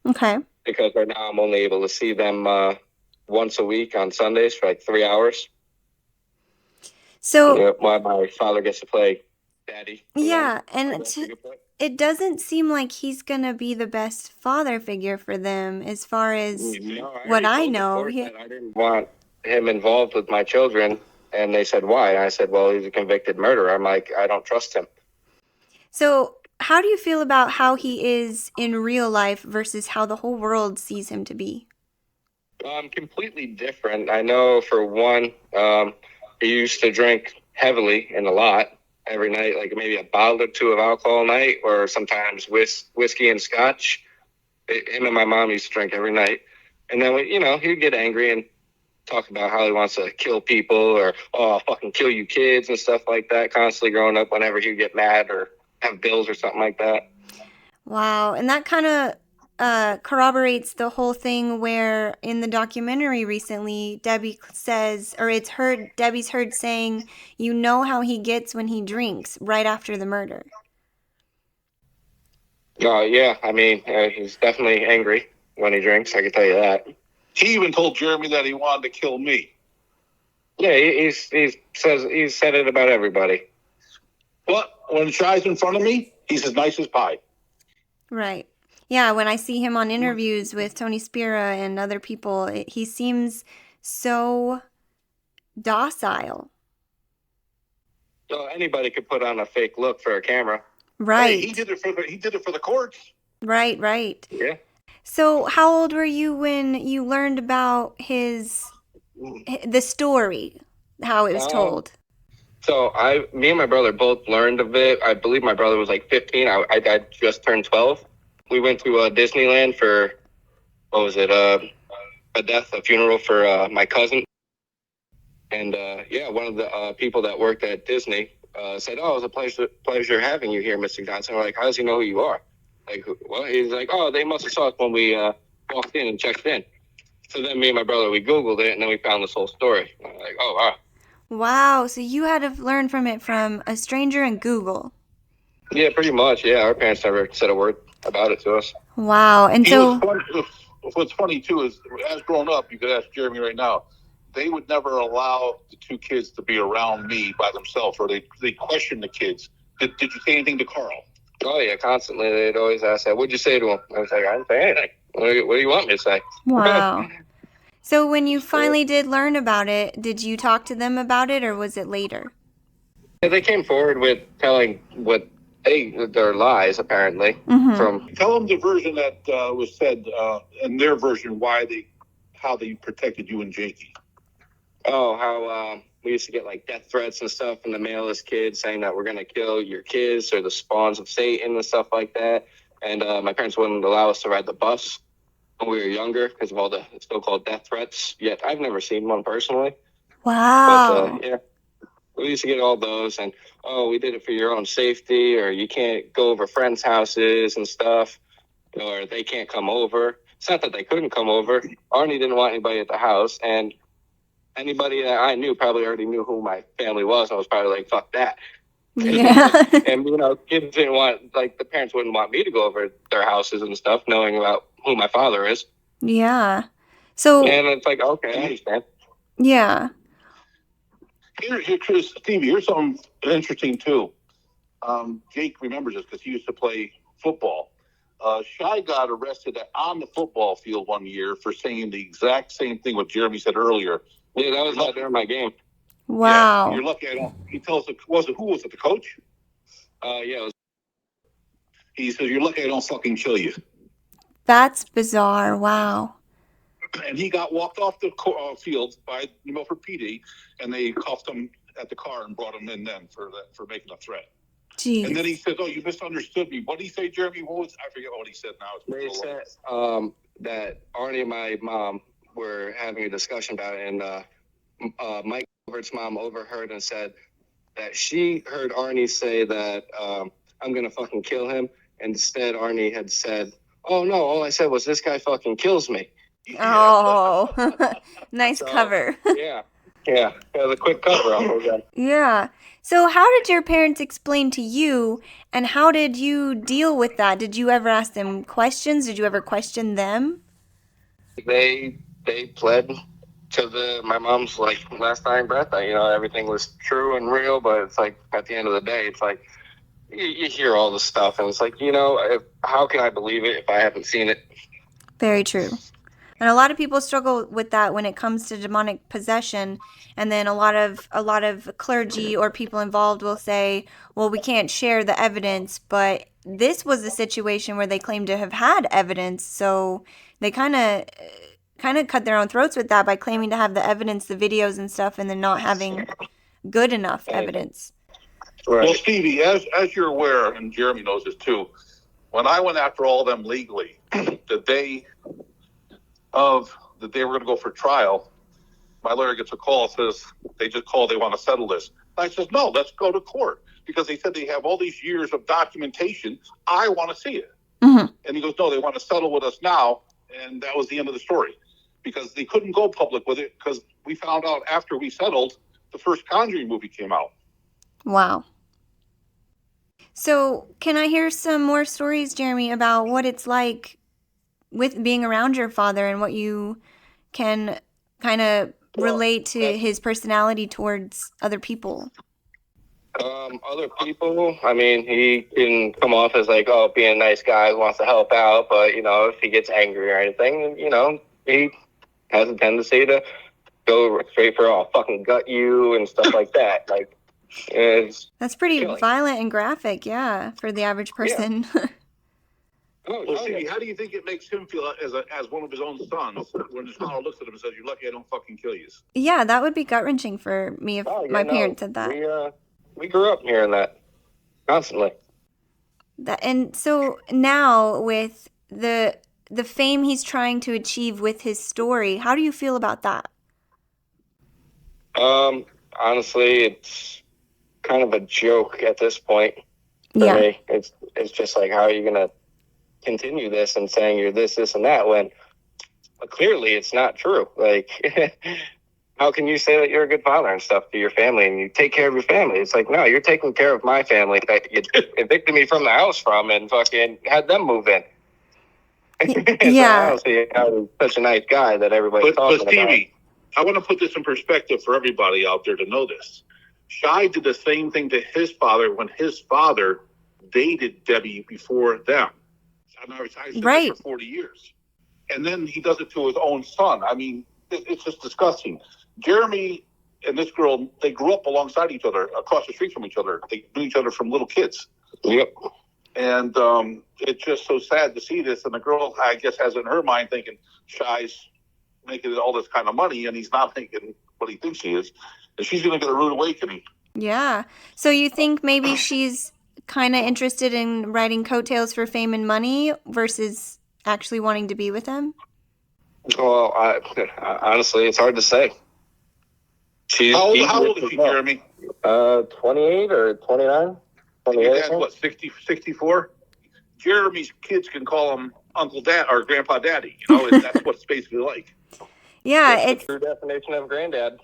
Okay. Because right now I'm only able to see them once a week on Sundays for like 3 hours. So while my father gets to play daddy. Yeah, and it doesn't seem like he's gonna be the best father figure for them, as far as what I know. I didn't want him involved with my children, and they said, why? And I said, well, he's a convicted murderer. I'm like, I don't trust him. So how do you feel about how he is in real life versus how the whole world sees him to be? Completely different. I know, for one, he used to drink heavily and a lot every night, like maybe a bottle or two of alcohol a night, or sometimes whiskey and scotch. Him and my mom used to drink every night. And then, he'd get angry and talk about how he wants to kill people, or, oh, I'll fucking kill you kids and stuff like that, constantly growing up whenever he'd get mad or have bills or something like that. Wow. And that kind of corroborates the whole thing where in the documentary recently, Debbie says, or Debbie's heard saying, you know how he gets when he drinks right after the murder. Oh, yeah. I mean, he's definitely angry when he drinks. I can tell you that. He even told Jeremy that he wanted to kill me. Yeah, he said it about everybody. But when Shy's in front of me, he's as nice as pie. Right. Yeah, when I see him on interviews with Tony Spira and other people, he seems so docile. So anybody could put on a fake look for a camera. Right. Hey, he did it for the courts. Right. Yeah. So how old were you when you learned about the story, how it was told? So me and my brother both learned of it. I believe my brother was like 15. I just turned 12. We went to Disneyland for, what was it, a funeral for my cousin. And one of the people that worked at Disney said, "Oh, it was a pleasure having you here, Mr. Johnson." We're like, "How does he know who you are?" Like, well, he's like, "Oh, they must have saw us when we walked in and checked in." So then me and my brother, we Googled it, and then we found this whole story. And I'm like, oh, wow. Wow, so you had to learn from it from a stranger in Google. Yeah, pretty much. Yeah, our parents never said a word about it to us. Wow, and so... What's funny, too, is as grown up, you could ask Jeremy right now, they would never allow the two kids to be around me by themselves, or they question the kids. Did you say anything to Carl? Oh, yeah, constantly. They'd always ask that. What'd you say to him? I was like, I didn't say anything. What do you want me to say? Wow. So when you finally did learn about it, did you talk to them about it, or was it later? Yeah, they came forward with telling their lies, apparently. Mm-hmm. Tell them the version that was said in their version, how they protected you and Jakey. Oh, how we used to get like death threats and stuff in the mail as kids, saying that we're going to kill your kids or the spawns of Satan and stuff like that. And my parents wouldn't allow us to ride the bus when we were younger because of all the so-called death threats. Yet I've never seen one personally. Wow. But, we used to get all those, and, oh, we did it for your own safety, or you can't go over friends' houses and stuff, or they can't come over. It's not that they couldn't come over. Arne didn't want anybody at the house, and anybody that I knew probably already knew who my family was. I was probably like, fuck that. Yeah. And, kids didn't want, like, the parents wouldn't want me to go over their houses and stuff, knowing about who my father is. Yeah. So. And it's like, okay, I understand. Yeah. Stevie, here's something interesting, too. Jake remembers this because he used to play football. Shy got arrested on the football field one year for saying the exact same thing what Jeremy said earlier. Yeah, that was not during my game. Wow. Yeah, you're lucky I don't. He tells us, who was it, the coach? Yeah. He says, you're lucky I don't fucking kill you. That's bizarre. Wow. And he got walked off the field by New Milford PD, and they cuffed him at the car and brought him in then for making a threat. Jeez. And then he says, "Oh, you misunderstood me." What did he say, Jeremy? I forget what he said now. They said that Arnie and my mom were having a discussion about it, and Mike Overt's mom overheard and said that she heard Arnie say that I'm gonna fucking kill him. Instead, Arnie had said, "Oh no, all I said was this guy fucking kills me." Oh, nice cover. Yeah, the quick cover up. Yeah. So how did your parents explain to you, and how did you deal with that? Did you ever ask them questions? Did you ever question them? They pled to my mom's like last dying breath. Everything was true and real, but it's like at the end of the day, it's like you hear all the stuff, and it's like how can I believe it if I haven't seen it? Very true. And a lot of people struggle with that when it comes to demonic possession. And then a lot of clergy or people involved will say, well, we can't share the evidence. But this was a situation where they claim to have had evidence. So they kind of cut their own throats with that by claiming to have the evidence, the videos and stuff, and then not having good enough evidence. Well, Stevie, as you're aware, and Jeremy knows this too, when I went after all of them legally, the day we're going to go for trial, my lawyer gets a call, says they just called, they want to settle this. I says, no, let's go to court, because they said they have all these years of documentation. I want to see it. Mm-hmm. And he goes, no, they want to settle with us now. And that was the end of the story, because they couldn't go public with it, because we found out after we settled, the first Conjuring movie came out. Wow. So can I hear some more stories, Jeremy, about what it's like with being around your father and what you can kind of relate to his personality towards other people? Other people, I mean, he can come off as like, oh, being a nice guy who wants to help out, but, you know, if he gets angry or anything, you know, he has a tendency to go straight for, oh, fucking gut you and stuff like that. Like, that's pretty killing. Violent and graphic, yeah, for the average person. Yeah. Well, Stevie, how do you think it makes him feel as one of his own sons when his father looks at him and says, "You're lucky I don't fucking kill you"? Yeah, that would be gut-wrenching for me if my parents said that. We grew up hearing that constantly. And so now with the fame he's trying to achieve with his story, how do you feel about that? Honestly, it's kind of a joke at this point for me. It's just like, how are you gonna continue this and saying you're this and that when clearly it's not true? Like, how can you say that you're a good father and stuff to your family and you take care of your family? It's like, no, you're taking care of my family that you evicted me from the house from and fucking had them move in. Yeah. So I don't see how he's such a nice guy that everybody's talking But Stevie, about. I want to put this in perspective for everybody out there to know this. Shy did the same thing to his father when his father dated Debbie before them. Right. For 40 years. And then he does it to his own son. I mean, it's just disgusting. Jeremy and this girl, they grew up alongside each other, across the street from each other. They knew each other from little kids. Yep. And it's just so sad to see this. And the girl, I guess, has in her mind thinking Shy's making all this kind of money and he's not making what he thinks he is. And she's going to get a rude awakening. Yeah. So you think maybe she's kind of interested in riding coattails for fame and money versus actually wanting to be with him? Well, I honestly, it's hard to say. How old is she, Jeremy? 28 or 29? 28. Your dad's what, 64? Jeremy's kids can call him Uncle Dad or Grandpa Daddy. You know, and that's what it's basically like. Yeah, it's the true definition of granddad.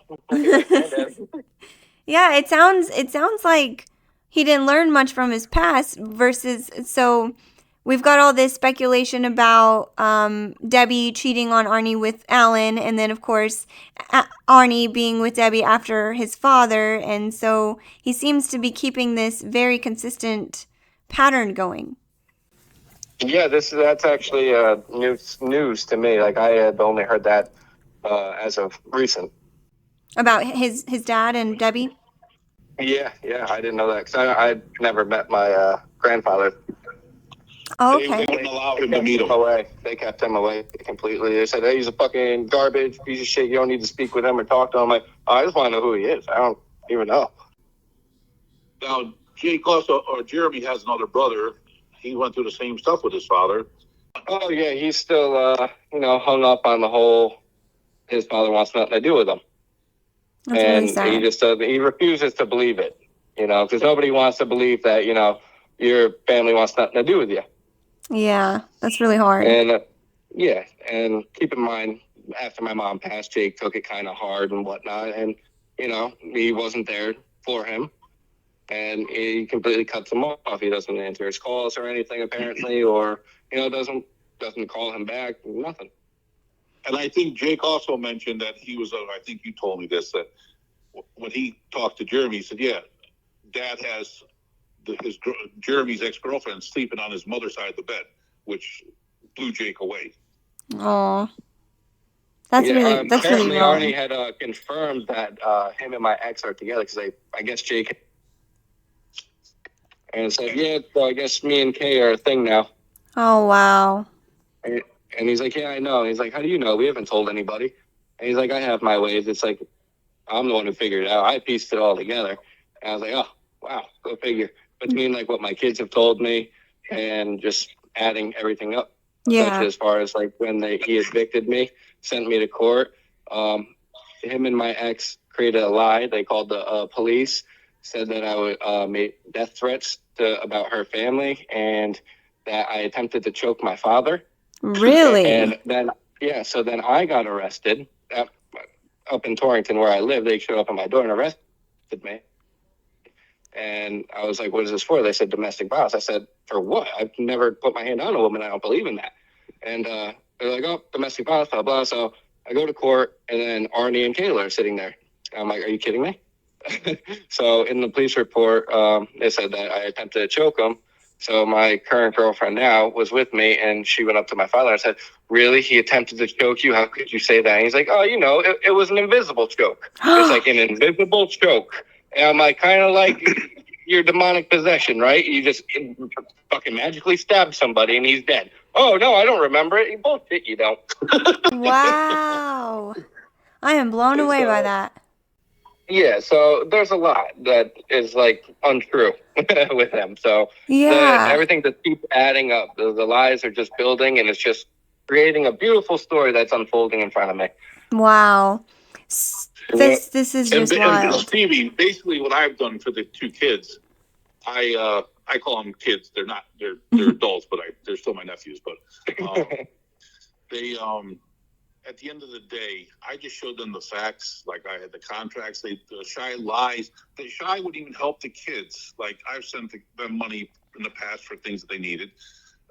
Yeah, it sounds like he didn't learn much from his past versus, so we've got all this speculation about Debbie cheating on Arnie with Alan, and then, of course, Arnie being with Debbie after his father, and so he seems to be keeping this very consistent pattern going. Yeah, that's actually news to me. Like, I had only heard that as of recent. About his dad and Debbie? Yeah, I didn't know that because I'd never met my grandfather. Oh, okay. They wouldn't allow him to meet him. Away. They kept him away completely. They said, hey, he's a fucking garbage piece of shit. You don't need to speak with him or talk to him. I'm like, oh, I just want to know who he is. I don't even know. Now, Jake also, or Jeremy has another brother. He went through the same stuff with his father. Oh, yeah, he's still, hung up on the whole, his father wants nothing to do with him. That's and really sad. He just he refuses to believe it, because nobody wants to believe that, your family wants nothing to do with you. Yeah, that's really hard. And, and keep in mind, after my mom passed, Jake took it kind of hard and whatnot, and, he wasn't there for him. And he completely cuts him off. He doesn't answer his calls or anything, apparently, or, doesn't call him back, nothing. And I think Jake also mentioned that he was, I think you told me this, that when he talked to Jeremy, he said, yeah, Dad has Jeremy's ex-girlfriend sleeping on his mother's side of the bed, which blew Jake away. Oh, that's really wrong. Arnie had confirmed that him and my ex are together because I guess Jake, and said, yeah, so I guess me and Kay are a thing now. Oh, wow. And he's like, yeah, I know. He's like, how do you know? We haven't told anybody. And he's like, I have my ways. It's like, I'm the one who figured it out. I pieced it all together. And I was like, oh, wow, go figure. Between like what my kids have told me and just adding everything up. Yeah. Such as far as like when he evicted me, sent me to court. Him and my ex created a lie. They called the police, said that I would make death threats about her family, and that I attempted to choke my father. Really? And then, yeah, so then I got arrested up in Torrington where I live. They showed up at my door and arrested me. And I was like, what is this for? They said domestic violence. I said, for what? I've never put my hand on a woman. I don't believe in that. And they're like, oh, domestic violence, blah, blah. So I go to court, and then Arnie and Kayla are sitting there. I'm like, are you kidding me? So in the police report, it said that I attempted to choke him. So my current girlfriend now was with me, and she went up to my father and said, really? He attempted to choke you? How could you say that? And he's like, oh, it was an invisible choke. It's like an invisible choke. And I'm like, kind of like your demonic possession, right? You just fucking magically stab somebody and he's dead. Oh, no, I don't remember it. You bullshit, you don't. Wow. I am blown away by that. Yeah, so there's a lot that is like untrue with him. So Yeah. everything just keeps adding up. The lies are just building, and it's just creating a beautiful story that's unfolding in front of me. Wow. This is just wild. And Stevie, basically what I've done for the two kids, I call them kids. They're not. They're adults, but they're still my nephews. But they at the end of the day, I just showed them the facts. Like I had the contracts. The Shy lies. The Shy would even help the kids. Like I've sent them money in the past for things that they needed,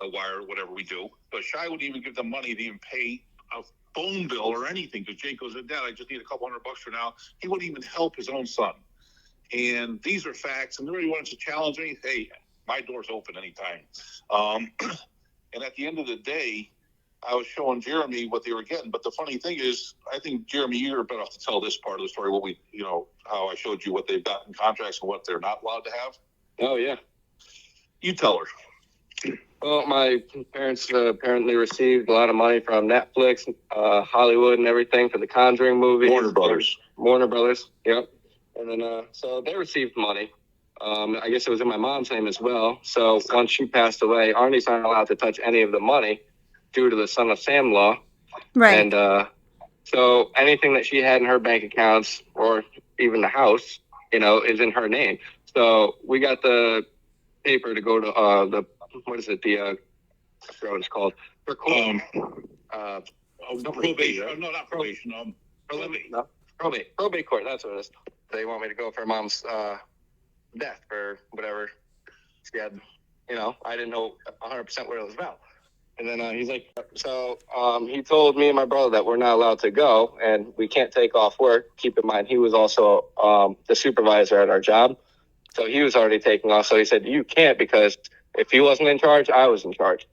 a wire, whatever we do. But Shy would even give them money to even pay a phone bill or anything. Because Jake goes, Dad, I just need a couple $100 for now. He wouldn't even help his own son. And these are facts. And nobody wants to challenge me. Hey, my door's open anytime. And at the end of the day, I was showing Jeremy what they were getting. But the funny thing is, I think, Jeremy, you're better off to tell this part of the story, what how I showed you what they've got in contracts and what they're not allowed to have. Oh, yeah. You tell her. Well, my parents apparently received a lot of money from Netflix, Hollywood and everything for the Conjuring movie. Warner Brothers, yep. And then, so they received money. I guess it was in my mom's name as well. So once she passed away, Arnie's not allowed to touch any of the money due to the Son of Sam law. Right. And so anything that she had in her bank accounts or even the house, is in her name. So we got the paper to go to what is it? I forgot what it's called. For court. Probation. No, not probation. Probate court. That's what it is. They want me to go for mom's death or whatever she had. I didn't know 100% what it was about. And then he's like, so he told me and my brother that we're not allowed to go and we can't take off work. Keep in mind, he was also the supervisor at our job. So he was already taking off. So he said, you can't, because if he wasn't in charge, I was in charge.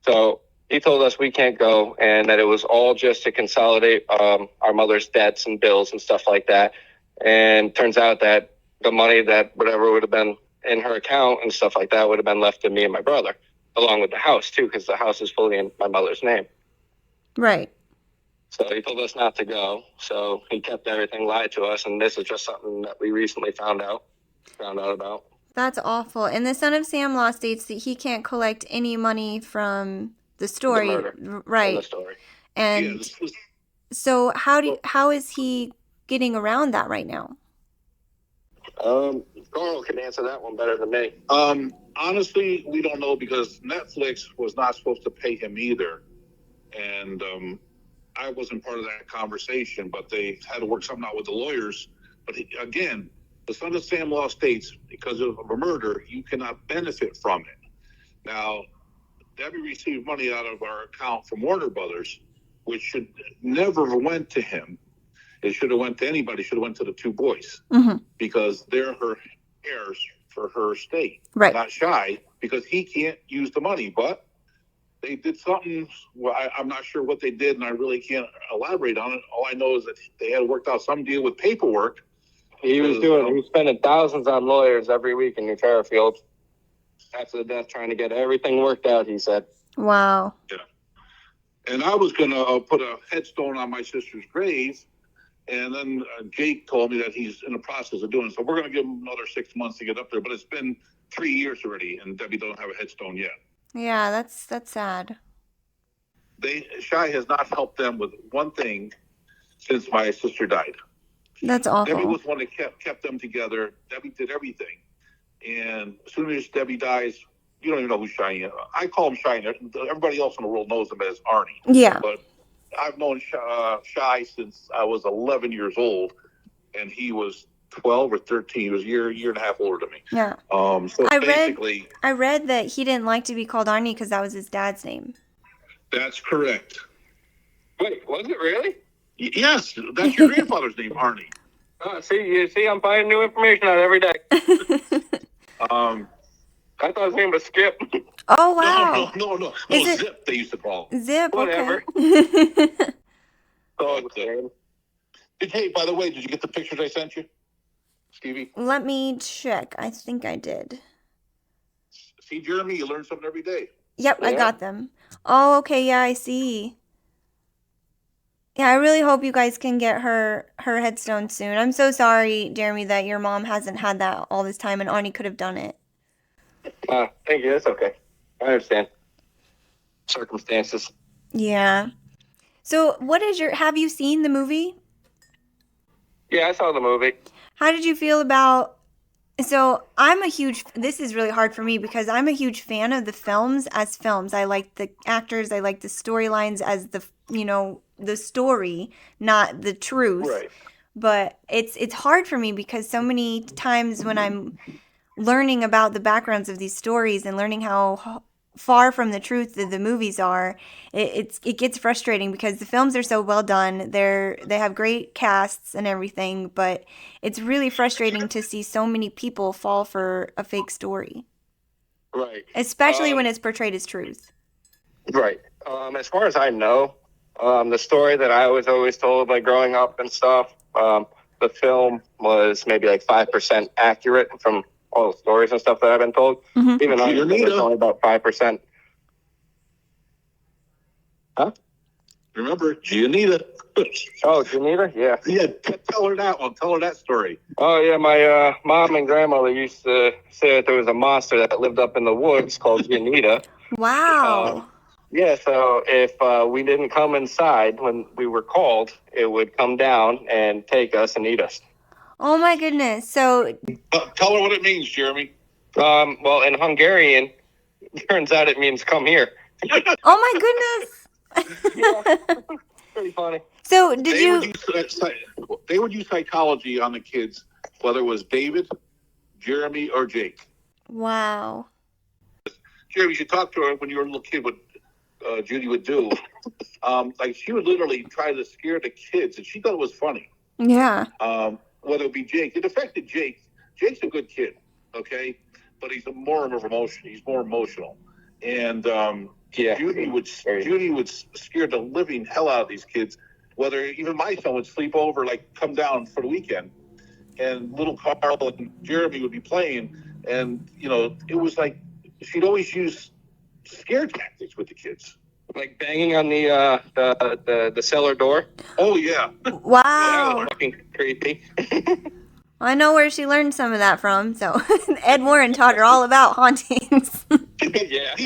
So he told us we can't go, and that it was all just to consolidate our mother's debts and bills and stuff like that. And turns out that the money that whatever would have been in her account and stuff like that would have been left to me and my brother, along with the house too, because the house is fully in my mother's name. Right. So he told us not to go. So he kept everything, lied to us, and this is just something that we recently found out about. That's awful. And the Son of Sam law states that he can't collect any money from the story. The murder. Right. From the story. And so how is he getting around that right now? Carl can answer that one better than me. Honestly, we don't know, because Netflix was not supposed to pay him either. And I wasn't part of that conversation, but they had to work something out with the lawyers. But again, the Son of Sam law states, because of a murder, you cannot benefit from it. Now, Debbie received money out of our account from Warner Brothers, which should never went to him. It should have went to anybody. Should have went to the two boys, because they're her heirs for her estate. Right. Not Shy, because he can't use the money. But they did something. Well, I'm not sure what they did, and I really can't elaborate on it. All I know is that they had worked out some deal with paperwork. He was spending thousands on lawyers every week in New Fairfield after the death, trying to get everything worked out, he said. Wow. Yeah. And I was going to put a headstone on my sister's grave, And then Jake told me that he's in the process of doing it. So we're going to give him another 6 months to get up there. But it's been 3 years already, and Debbie don't have a headstone yet. Yeah, that's sad. Shy has not helped them with one thing since my sister died. That's awful. Debbie was one that kept them together. Debbie did everything. And as soon as Debbie dies, you don't even know who Cheyenne is. I call him Cheyenne. Everybody else in the world knows him as Arnie. Yeah. But I've known Shy since I was 11 years old, and he was 12 or 13. He was a year and a half older than me. Yeah. So I read that he didn't like to be called Arnie because that was his dad's name. That's correct. Wait, was it really? Yes, that's your grandfather's name, Arnie. See, I'm finding new information out every day. I thought his name was Skip. Oh, wow. No. Is it Zip, they used to call him. Zip? Whatever. Okay. Hey, by the way, did you get the pictures I sent you, Stevie? Let me check. I think I did. See, Jeremy, you learn something every day. Yep, yeah. I got them. Oh, okay. Yeah, I see. Yeah, I really hope you guys can get her headstone soon. I'm so sorry, Jeremy, that your mom hasn't had that all this time and Arnie could have done it. Thank you. That's okay. I understand. Circumstances. Yeah. So have you seen the movie? Yeah, I saw the movie. How did you feel about, this is really hard for me because I'm a huge fan of the films as films. I like the actors, I like the storylines as the story, not the truth. Right. But it's hard for me because so many times when I'm learning about the backgrounds of these stories and learning how far from the truth that the movies are, it gets frustrating because the films are so well done. They have great casts and everything, but it's really frustrating to see so many people fall for a fake story. Right. Especially when it's portrayed as truth. Right. As far as I know, the story that I was always told, like growing up and stuff, the film was maybe like 5% accurate from all the stories and stuff that I've been told. Mm-hmm. Even though it's only about 5%. Huh? Remember, Gianita? Oh, Gianita? Yeah. Yeah, tell her that one. Tell her that story. Oh, yeah, my mom and grandmother used to say that there was a monster that lived up in the woods called Gianita. Wow. Yeah, so if we didn't come inside when we were called, it would come down and take us and eat us. Oh, my goodness. So tell her what it means, Jeremy. Well, in Hungarian, turns out it means come here. Oh, my goodness. Yeah, pretty funny. So they would use psychology on the kids, whether it was David, Jeremy, or Jake. Wow. Jeremy, you should talk to her when you were a little kid, what Judy would do. Like she would literally try to scare the kids, and she thought it was funny. Yeah. Whether it be Jake. It affected Jake. Jake's a good kid, okay? But he's more emotional. And Judy would scare the living hell out of these kids. Whether even my son would sleep over, like come down for the weekend, and little Carl and Jeremy would be playing, and it was like she'd always use scare tactics with the kids, like banging on the cellar door. Oh yeah. Wow. That was fucking creepy. I know where she learned some of that from. So Ed Warren taught her all about hauntings. Yeah.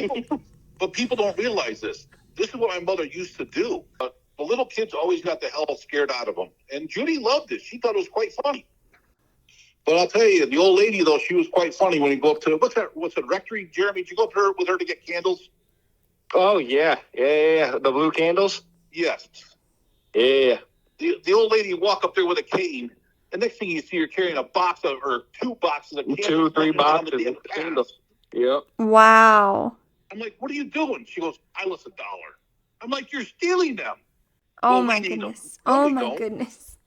But people don't realize this. This is what my mother used to do. The little kids always got the hell scared out of them. And Judy loved it. She thought it was quite funny. But I'll tell you, the old lady, though, she was quite funny when you go up to, what's that, rectory? Jeremy, did you go up with her to get candles? Oh, yeah. Yeah. The blue candles? Yes. Yeah. The old lady walk up there with a cane, and next thing you see her carrying a box of, or 2 boxes of candles. 2-3 boxes of candles. Yep. Wow. I'm like, what are you doing? She goes, I lost $1. I'm like, you're stealing them. Oh, well, my goodness. Oh, my goodness.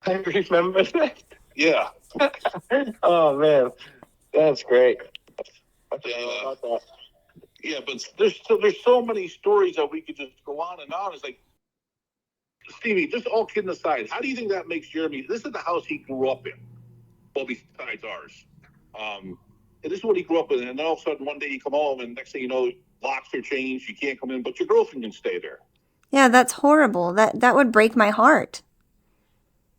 I remember that. Yeah. Oh, man. That's great. Yeah, but there's so many stories that we could just go on and on. It's like, Stevie, just all kidding aside, how do you think that makes Jeremy? This is the house he grew up in. Well, besides ours. And this is what he grew up in. And then all of a sudden, one day you come home, and next thing you know, locks are changed. You can't come in, but your girlfriend can stay there. Yeah, that's horrible. That would break my heart.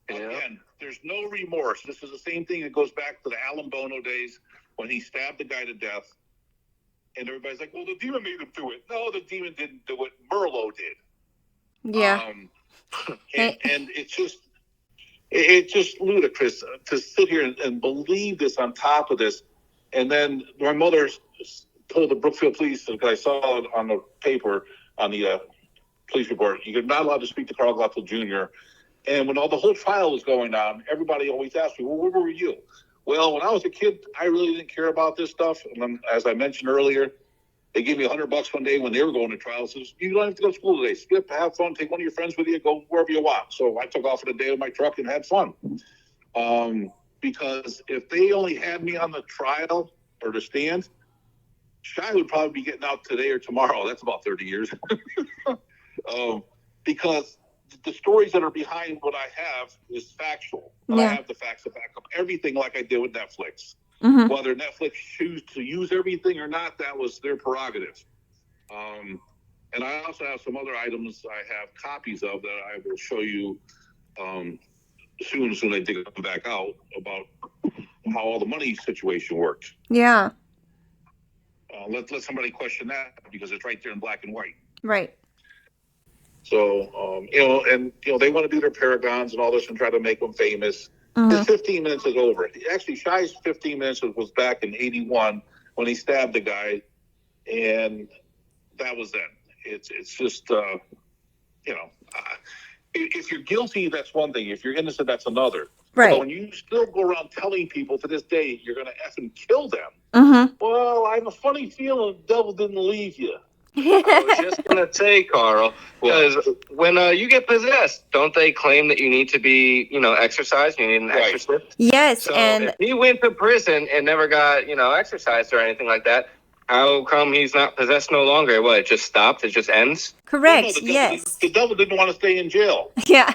Again, there's no remorse. This is the same thing that goes back to the Alan Bono days when he stabbed the guy to death. And everybody's like, well, the demon made him do it. No, the demon didn't do it. Merlot did. Yeah. And it's just ludicrous to sit here and believe this on top of this. And then my mother told the Brookfield police, because I saw it on the paper, on the police report, you're not allowed to speak to Carl Glatzel Jr. And when the whole trial was going on, everybody always asked me, well, where were you? Well, when I was a kid, I really didn't care about this stuff. And then, as I mentioned earlier, they gave me $100 one day when they were going to trial. Says, you don't have to go to school today. Skip, have fun, take one of your friends with you, go wherever you want. So I took off for the day with my truck and had fun. Because if they only had me on the trial or the stand, Shy would probably be getting out today or tomorrow. That's about 30 years. Because the stories that are behind what I have is factual. I have the facts to back up everything, like I did with Netflix. Mm-hmm. Whether Netflix choose to use everything or not, that was their prerogative. And I also have some other items I have copies of that I will show you soon as I dig them back out about how all the money situation worked. Yeah. Let somebody question that because it's right there in black and white. Right. So, they want to do their paragons and all this and try to make them famous. Mm-hmm. His 15 minutes is over. Actually, Shy's 15 minutes was back in 81 when he stabbed the guy, and that was then. It's just, if you're guilty, that's one thing. If you're innocent, that's another. Right. But when you still go around telling people to this day you're going to effing kill them, Mm-hmm. well, I have a funny feeling the devil didn't leave you. I was just going to say, Carl, because when you get possessed, don't they claim that you need to be, exercised? You need an exorcist? Yes, So and if he went to prison and never got, exercised or anything like that, how come he's not possessed no longer? What, it just stopped? It just ends? correct, Well, no, yes. The devil didn't want to stay in jail. Yeah.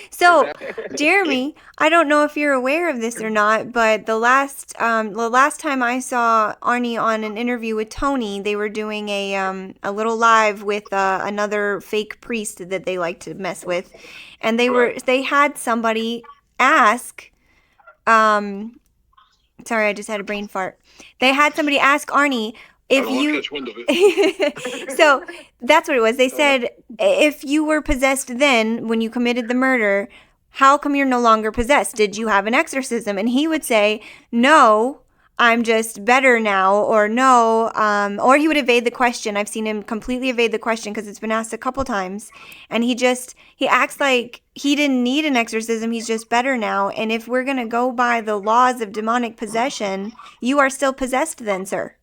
So, Jeremy, I don't know if you're aware of this or not, but the last time I saw Arnie on an interview with Tony, they were doing a little live with another fake priest that they like to mess with, and they had somebody ask. Sorry, I just had a brain fart. They had somebody ask Arnie if you. So that's what it was. They said, if you were possessed then when you committed the murder, how come you're no longer possessed? Did you have an exorcism? And he would say, no, I'm just better now, or no, or he would evade the question. I've seen him completely evade the question because it's been asked a couple times. And he acts like he didn't need an exorcism. He's just better now. And if we're going to go by the laws of demonic possession, you are still possessed then, sir.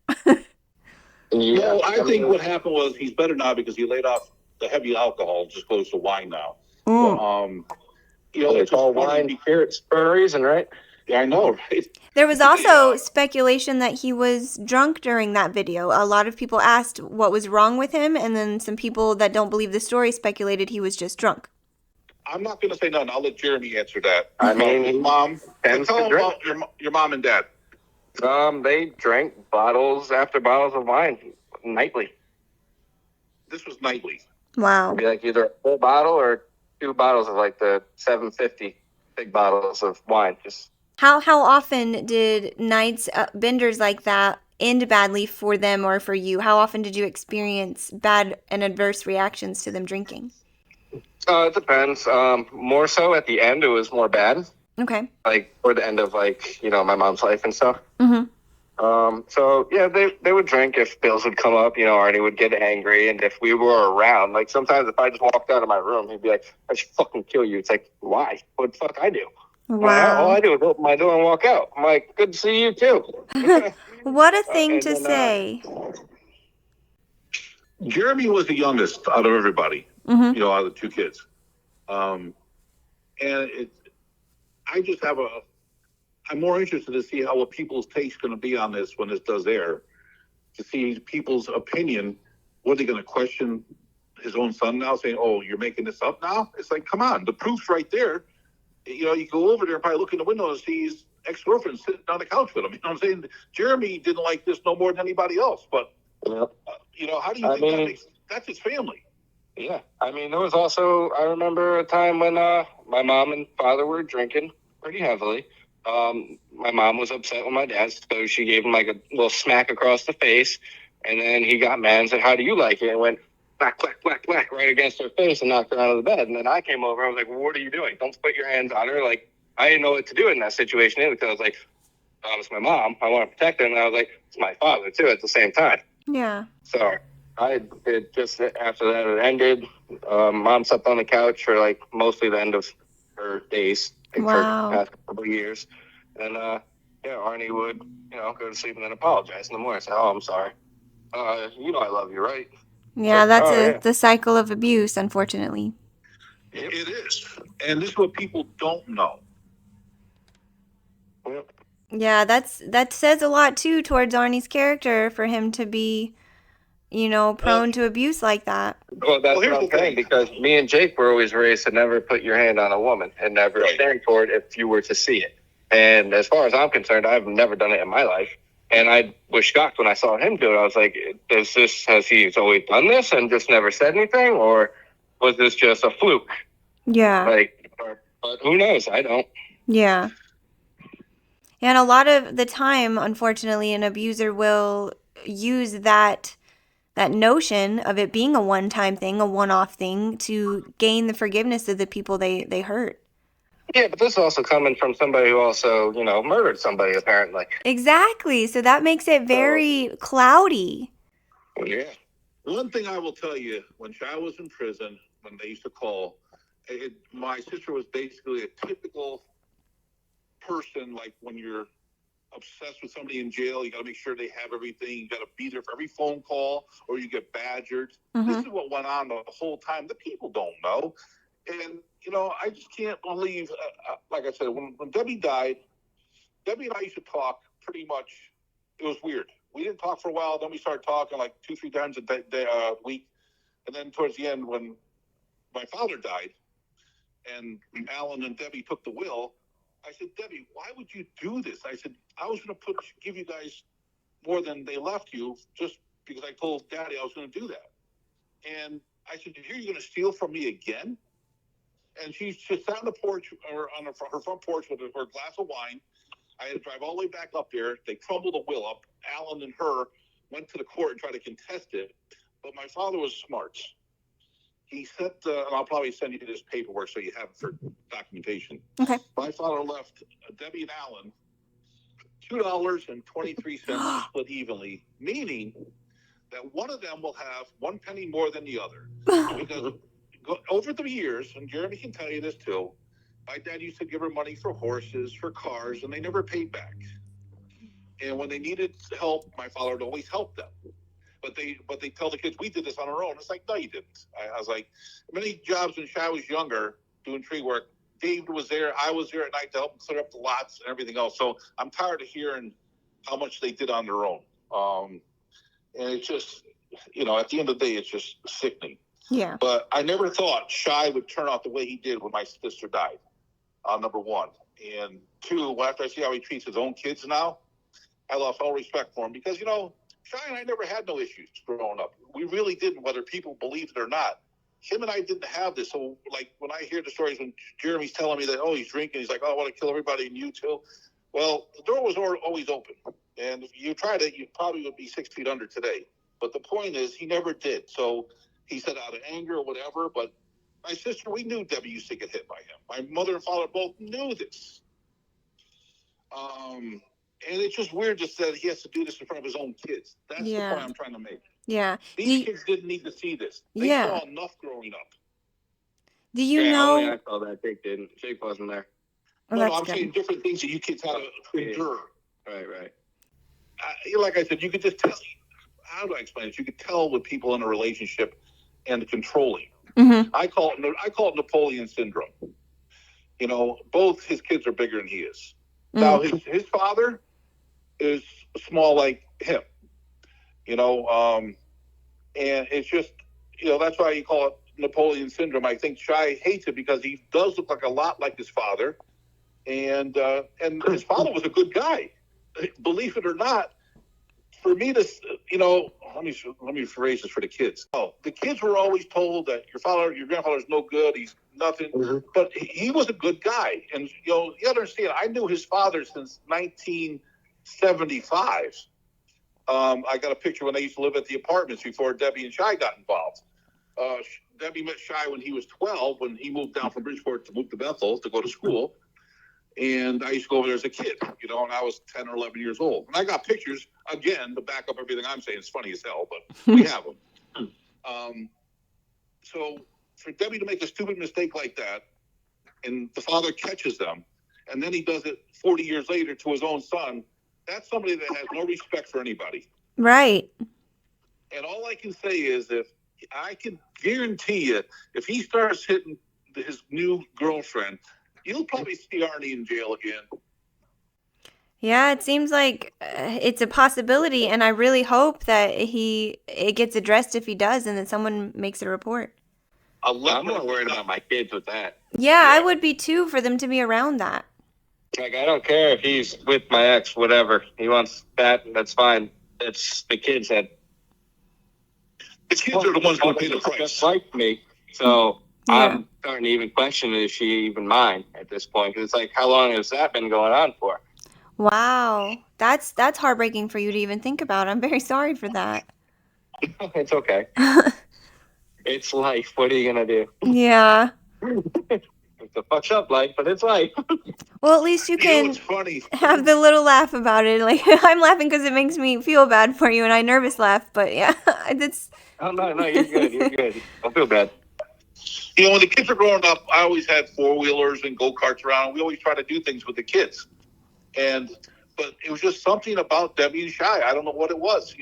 Well, I think what happened was he's better now because he laid off the heavy alcohol, just goes to wine now. Mm. It's all wine spirits for a reason, right? Yeah, I know, right? There was also speculation that he was drunk during that video. A lot of people asked what was wrong with him, and then some people that don't believe the story speculated he was just drunk. I'm not going to say nothing. I'll let Jeremy answer that. I mean, his mom. tends Tell to him drink. about your mom and dad. They drank bottles after bottles of wine nightly. This was nightly. Wow. It'd be like either a full bottle or 2 bottles of like the 750 big bottles of wine. Just How often did nights benders like that end badly for them or for you? How often did you experience bad and adverse reactions to them drinking? it depends. More so at the end, it was more bad. Okay. Like toward the end of my mom's life and stuff. Mm-hmm. So yeah, they would drink if bills would come up. Arnie would get angry, and if we were around, like sometimes if I just walked out of my room, he'd be like, "I should fucking kill you." It's like, why? What the fuck I do? Wow. All I do is open my door and walk out. I'm like, good to see you too. What a thing And to then, say. Jeremy was the youngest out of everybody. Mm-hmm. Out of the 2 kids. I just have I'm more interested to see what people's take's going to be on this when this does air, to see people's opinion. What are they going to question his own son now, saying, "Oh, you're making this up now"? It's like, come on, the proof's right there. You go over there and probably look in the window and see his ex-girlfriend sitting on the couch with him. You know what I'm saying? Jeremy didn't like this no more than anybody else. But, how do you think that makes... That's his family. Yeah, I mean, there was also, I remember a time when my mom and father were drinking pretty heavily. My mom was upset with my dad, so she gave him like a little smack across the face, and then he got mad and said, "How do you like it?" And went whack, whack, whack, whack right against her face and knocked her out of the bed. And then I came over, I was like, "Well, what are you doing? Don't put your hands on her." Like, I didn't know what to do in that situation either, because I was like, it's my mom, I want to protect her, and I was like, it's my father too at the same time. Yeah. So I did just after that it ended. Mom slept on the couch for like mostly the end of her days, like for the past couple of years. And Arnie would, go to sleep and then apologize in the morning. Say, "Oh, I'm sorry. I love you, right?" Yeah, that's the cycle of abuse, unfortunately. It is. And this is what people don't know. Yep. Yeah, that says a lot too towards Arnie's character for him to be, prone to abuse like that. Well, that's what I'm saying, because me and Jake were always raised to never put your hand on a woman and never stand for it if you were to see it. And as far as I'm concerned, I've never done it in my life. And I was shocked when I saw him do it. I was like, has he always done this and just never said anything? Or was this just a fluke? Yeah. But who knows? I don't. Yeah. And a lot of the time, unfortunately, an abuser will use that notion of it being a one-time thing, a one-off thing, to gain the forgiveness of the people they hurt. Yeah, but this is also coming from somebody who also, murdered somebody, apparently. Exactly. So that makes it very cloudy. Yeah. One thing I will tell you, when Shy was in prison, when they used to call, my sister was basically a typical person, like when you're obsessed with somebody in jail, you got to make sure they have everything. You got to be there for every phone call, or you get badgered. Mm-hmm. This is what went on the whole time. The people don't know. And, I just can't believe, like I said, when Debbie died, Debbie and I used to talk pretty much. It was weird. We didn't talk for a while. Then we started talking like 2-3 times a week. And then towards the end, when my father died and Alan and Debbie took the will, I said, "Debbie, why would you do this?" I said, "I was going to give you guys more than they left you just because I told Daddy I was going to do that." And I said, "You're going to steal from me again?" And she sat on the porch or on her front porch with her glass of wine. I had to drive all the way back up there. They crumbled the will up. Alan and her went to the court and tried to contest it. But my father was smart. He sent, and I'll probably send you this paperwork so you have it for documentation. Okay. My father left Debbie and Alan $2.23 split evenly, meaning that one of them will have 1 penny more than the other. Because over the years, and Jeremy can tell you this too, my dad used to give her money for horses, for cars, and they never paid back. And when they needed help, my father would always help them. But they tell the kids, "We did this on our own." It's like, no, you didn't. I was like, many jobs when Shy was younger doing tree work, David was there. I was there at night to help them clear up the lots and everything else. So I'm tired of hearing how much they did on their own. And it's just, at the end of the day, it's just sickening. Yeah. But I never thought Shy would turn out the way he did when my sister died, number one. And two, after I see how he treats his own kids now, I lost all respect for him because, Shy and I never had no issues growing up. We really didn't, whether people believed it or not. Him and I didn't have this. So, like, when I hear the stories when Jeremy's telling me that, he's drinking, he's like, "Oh, I want to kill everybody and you too." Well, the door was always open. And if you tried it, you probably would be 6 feet under today. But the point is, he never did. So he said out of anger or whatever. But my sister, we knew Debbie used to get hit by him. My mother and father both knew this. And it's just weird just that he has to do this in front of his own kids. That's the point I'm trying to make. Yeah. These kids didn't need to see this. They saw enough growing up. Do you know? Only I saw that. Jake didn't. Jake wasn't there. No, I'm saying different things that you kids had to endure. Right. Like I said, you could just tell. How do I explain it? You could tell with people in a relationship and the controlling. Mm-hmm. I call it Napoleon syndrome. Both his kids are bigger than he is. Mm-hmm. Now his father is small like him. And it's just, that's why you call it Napoleon syndrome. I think Shy hates it because he does look like a lot like his father. And his father was a good guy. Believe it or not, for me to, let me phrase this for the kids. Oh, the kids were always told that your grandfather's no good. He's nothing. Mm-hmm. But he was a good guy. And, you understand, I knew his father since 1975. I got a picture when I used to live at the apartments before Debbie and Shai got involved. Debbie met Shai when he was 12, when he moved down from Bridgeport to move to Bethel to go to school. And I used to go over there as a kid, and I was 10 or 11 years old. And I got pictures, again, to back up everything I'm saying. It's funny as hell, but we have them. So for Debbie to make a stupid mistake like that, and the father catches them, and then he does it 40 years later to his own son, that's somebody that has no respect for anybody. Right. And all I can say is, if I can guarantee you, if he starts hitting his new girlfriend, you'll probably see Arnie in jail again. Yeah, it seems like it's a possibility, and I really hope that it gets addressed if he does, and that someone makes a report. I'm more worried about my kids with that. Yeah, I would be too, for them to be around that. Like, I don't care if he's with my ex, whatever. He wants that, that's fine. It's the kids that... The kids are the ones who pay the price. Just like me, so... Yeah. I'm starting to even question, is she even mine at this point? Because it's like, how long has that been going on for? Wow. That's heartbreaking for you to even think about. I'm very sorry for that. It's okay. It's life. What are you going to do? Yeah. It's a fucked up life, but it's life. Well, at least you can have the little laugh about it. Like, I'm laughing because it makes me feel bad for you, and I nervous laugh. But yeah, it's... Oh, no, you're good. You're good. Don't feel bad. When the kids were growing up, I always had four-wheelers and go-karts around. We always try to do things with the kids. But it was just something about Debbie and Shai. I don't know what it was.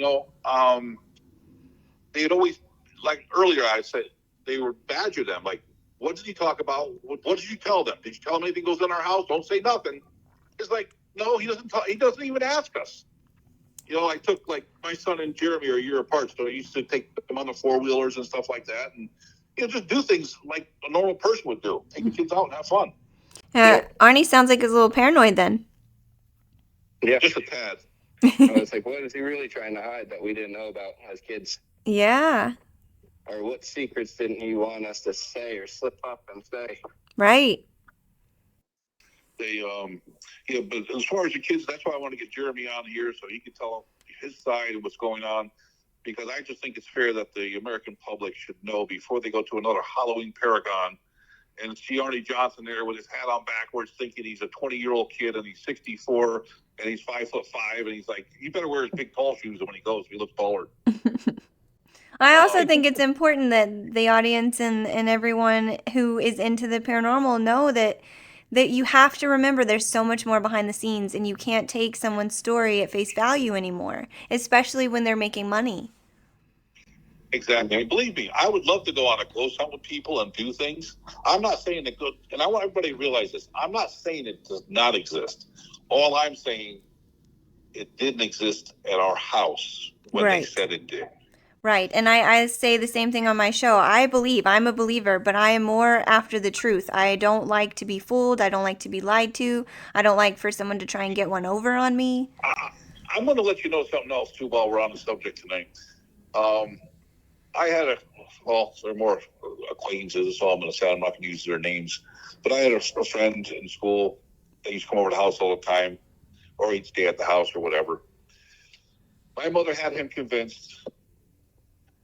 They'd always, like earlier I said, they would badger them. Like, what did he talk about? What did you tell them? Did you tell them anything goes on in our house? Don't say nothing. It's like, no, he doesn't talk. He doesn't even ask us. I took, like, my son and Jeremy are a year apart, so I used to take them on the four-wheelers and stuff like that. And just do things like a normal person would do. Take the kids out and have fun. Arnie sounds like he's a little paranoid then. Yeah, just a tad. I was like, what is he really trying to hide that we didn't know about as kids? Yeah. Or what secrets didn't he want us to say or slip up and say? Right. But as far as the kids, that's why I want to get Jeremy on here so he can tell his side of what's going on. Because I just think it's fair that the American public should know before they go to another Halloween Paragon and see Arne Johnson there with his hat on backwards, thinking he's a 20-year-old kid and he's 64 and he's 5'5", and he's like, he better wear his big tall shoes when he goes. He looks taller. I also think it's important that the audience and everyone who is into the paranormal know that you have to remember there's so much more behind the scenes, and you can't take someone's story at face value anymore, especially when they're making money. Exactly. Believe me, I would love to go on a ghost hunt with people and do things. I'm not saying that good, and I want everybody to realize this. I'm not saying it does not exist. All I'm saying, it didn't exist at our house when they said it did. Right. And I say the same thing on my show. I'm a believer, but I am more after the truth. I don't like to be fooled. I don't like to be lied to. I don't like for someone to try and get one over on me. I'm going to let you know something else, too, while we're on the subject tonight. I had they're more acquaintances, so I'm going to say I'm not going to use their names. But I had a friend in school that used to come over to the house all the time, or he'd stay at the house or whatever. My mother had him convinced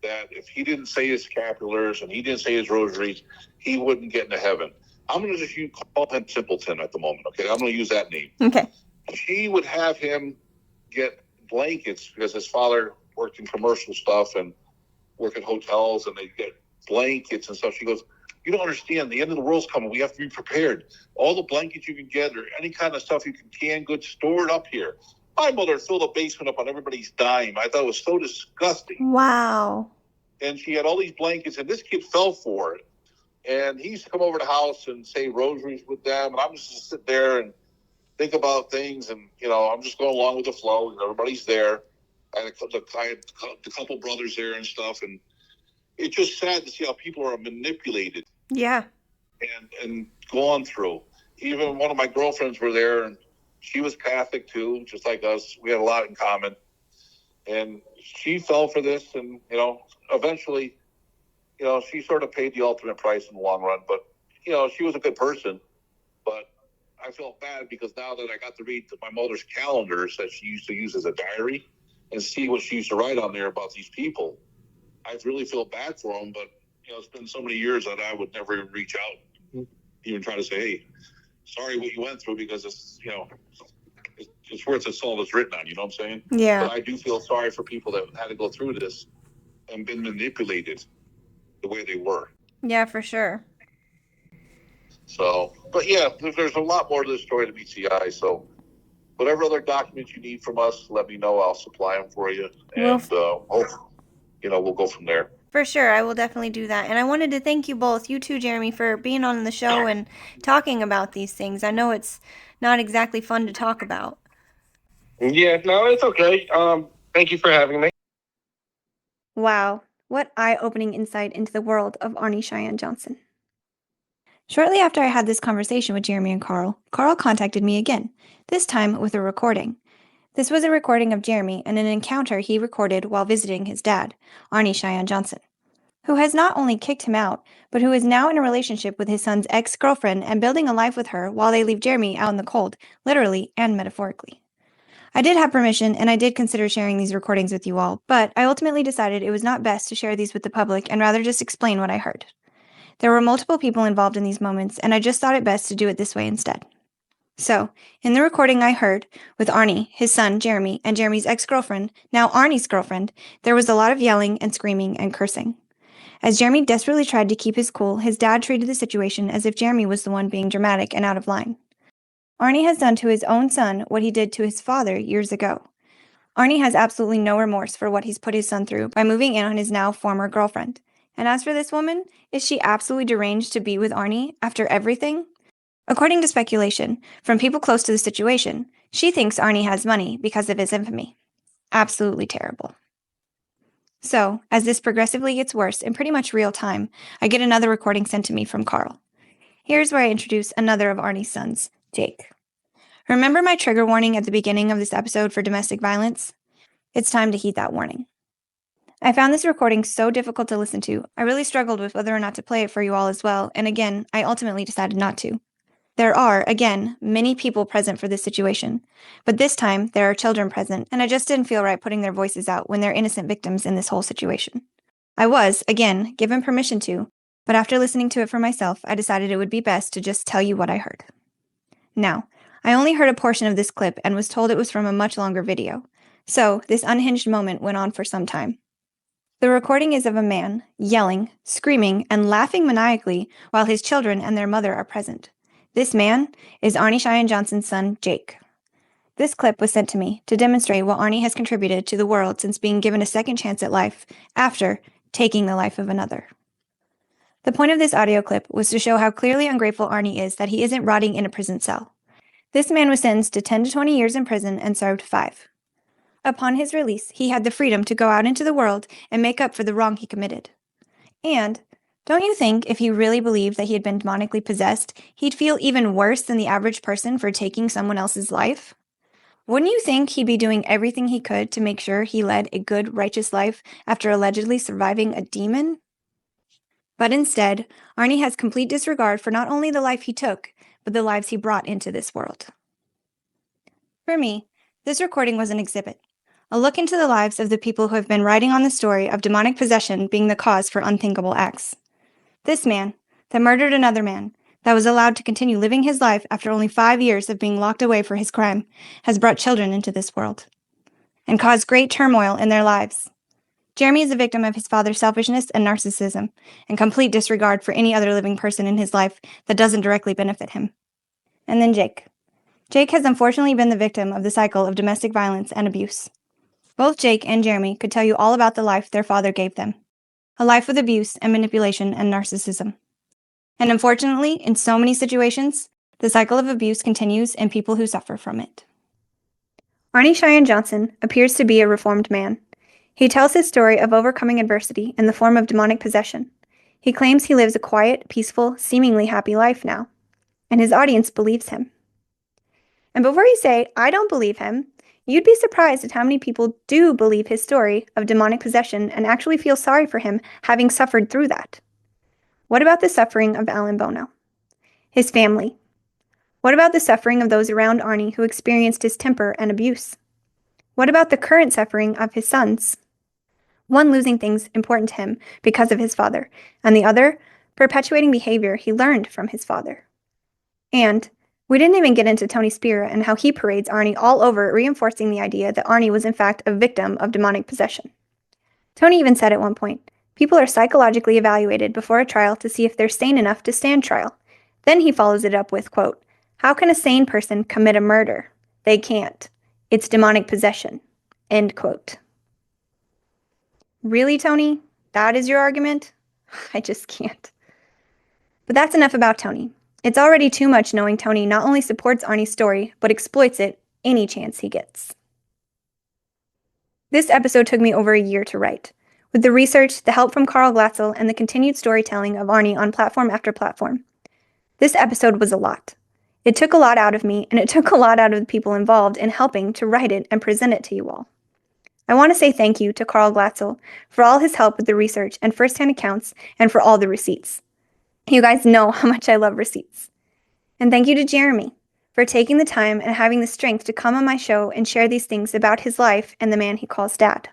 that if he didn't say his scapulars and he didn't say his rosaries, he wouldn't get into heaven. I'm going to just call him Simpleton at the moment, okay? I'm going to use that name. Okay. She would have him get blankets because his father worked in commercial stuff and work in hotels, and they get blankets and stuff. She goes, you don't understand. The end of the world's coming. We have to be prepared. All the blankets you can get or any kind of stuff you can can good, store it up here. My mother filled a basement up on everybody's dime. I thought it was so disgusting. Wow. And she had all these blankets, and this kid fell for it. And he used to come over to the house and say rosaries with them. And I'm just sit there and think about things. And, I'm just going along with the flow. And everybody's there. I had a couple brothers there and stuff. And it's just sad to see how people are manipulated. Yeah. And gone through. Even one of my girlfriends were there, and she was Catholic too, just like us. We had a lot in common. And she fell for this, and, eventually, she sort of paid the ultimate price in the long run. But, she was a good person. But I felt bad because now that I got to read my mother's calendars that she used to use as a diary and see what she used to write on there about these people, I really feel bad for them. But, it's been so many years that I would never reach out, even try to say, hey, sorry what you went through, because it's worth it all that's written on, you know what I'm saying? Yeah. But I do feel sorry for people that had to go through this and been manipulated the way they were. Yeah, for sure. So, but yeah, there's a lot more to this story to meet the eye. So, whatever other documents you need from us, let me know. I'll supply them for you, and we'll go from there. For sure, I will definitely do that. And I wanted to thank you both, you too, Jeremy, for being on the show and talking about these things. I know it's not exactly fun to talk about. Yeah, no, it's okay. Thank you for having me. Wow, what eye-opening insight into the world of Arne Cheyenne Johnson. Shortly after I had this conversation with Jeremy and Carl contacted me again, this time with a recording. This was a recording of Jeremy and an encounter he recorded while visiting his dad, Arne Cheyenne Johnson, who has not only kicked him out, but who is now in a relationship with his son's ex-girlfriend and building a life with her while they leave Jeremy out in the cold, literally and metaphorically. I did have permission, and I did consider sharing these recordings with you all, but I ultimately decided it was not best to share these with the public and rather just explain what I heard. There were multiple people involved in these moments, and I just thought it best to do it this way instead. So, in the recording I heard, with Arne, his son, Jeremy, and Jeremy's ex-girlfriend, now Arnie's girlfriend, there was a lot of yelling and screaming and cursing. As Jeremy desperately tried to keep his cool, his dad treated the situation as if Jeremy was the one being dramatic and out of line. Arne has done to his own son what he did to his father years ago. Arne has absolutely no remorse for what he's put his son through by moving in on his now former girlfriend. And as for this woman, is she absolutely deranged to be with Arne after everything? According to speculation from people close to the situation, she thinks Arne has money because of his infamy. Absolutely terrible. So, as this progressively gets worse in pretty much real time, I get another recording sent to me from Carl. Here's where I introduce another of Arnie's sons, Jake. Remember my trigger warning at the beginning of this episode for domestic violence? It's time to heed that warning. I found this recording so difficult to listen to, I really struggled with whether or not to play it for you all as well, and again, I ultimately decided not to. There are, again, many people present for this situation, but this time there are children present, and I just didn't feel right putting their voices out when they're innocent victims in this whole situation. I was, again, given permission to, but after listening to it for myself, I decided it would be best to just tell you what I heard. Now, I only heard a portion of this clip and was told it was from a much longer video, so this unhinged moment went on for some time. The recording is of a man yelling, screaming, and laughing maniacally while his children and their mother are present. This man is Arne Cheyenne Johnson's son, Jake. This clip was sent to me to demonstrate what Arne has contributed to the world since being given a second chance at life after taking the life of another. The point of this audio clip was to show how clearly ungrateful Arne is that he isn't rotting in a prison cell. This man was sentenced to 10 to 20 years in prison and served 5. Upon his release, he had the freedom to go out into the world and make up for the wrong he committed. And, don't you think if he really believed that he had been demonically possessed, he'd feel even worse than the average person for taking someone else's life? Wouldn't you think he'd be doing everything he could to make sure he led a good, righteous life after allegedly surviving a demon? But instead, Arne has complete disregard for not only the life he took, but the lives he brought into this world. For me, this recording was an exhibit. A look into the lives of the people who have been writing on the story of demonic possession being the cause for unthinkable acts. This man, that murdered another man, that was allowed to continue living his life after only 5 years of being locked away for his crime, has brought children into this world and caused great turmoil in their lives. Jeremy is a victim of his father's selfishness and narcissism and complete disregard for any other living person in his life that doesn't directly benefit him. And then Jake. Jake has unfortunately been the victim of the cycle of domestic violence and abuse. Both Jake and Jeremy could tell you all about the life their father gave them. A life with abuse and manipulation and narcissism. And unfortunately, in so many situations, the cycle of abuse continues in people who suffer from it. Arne Cheyenne Johnson appears to be a reformed man. He tells his story of overcoming adversity in the form of demonic possession. He claims he lives a quiet, peaceful, seemingly happy life now. And his audience believes him. And before you say, I don't believe him, You'd be surprised at how many people do believe his story of demonic possession and actually feel sorry for him having suffered through that. What about the suffering of Alan Bono? His family? What about the suffering of those around Arnie who experienced his temper and abuse? What about the current suffering of his sons? One losing things important to him because of his father, and the other perpetuating behavior he learned from his father. And we didn't even get into Tony Spira and how he parades Arnie all over, reinforcing the idea that Arnie was in fact a victim of demonic possession. Tony even said at one point, people are psychologically evaluated before a trial to see if they're sane enough to stand trial. Then he follows it up with, quote, how can a sane person commit a murder? They can't. It's demonic possession. End quote. Really, Tony? That is your argument? I just can't. But that's enough about Tony. It's already too much knowing Tony not only supports Arnie's story, but exploits it any chance he gets. This episode took me over a year to write. With the research, the help from David Glatzel, and the continued storytelling of Arnie on platform after platform. This episode was a lot. It took a lot out of me, and it took a lot out of the people involved in helping to write it and present it to you all. I want to say thank you to David Glatzel for all his help with the research and first-hand accounts, and for all the receipts. You guys know how much I love receipts. And thank you to Jeremy for taking the time and having the strength to come on my show and share these things about his life and the man he calls Dad.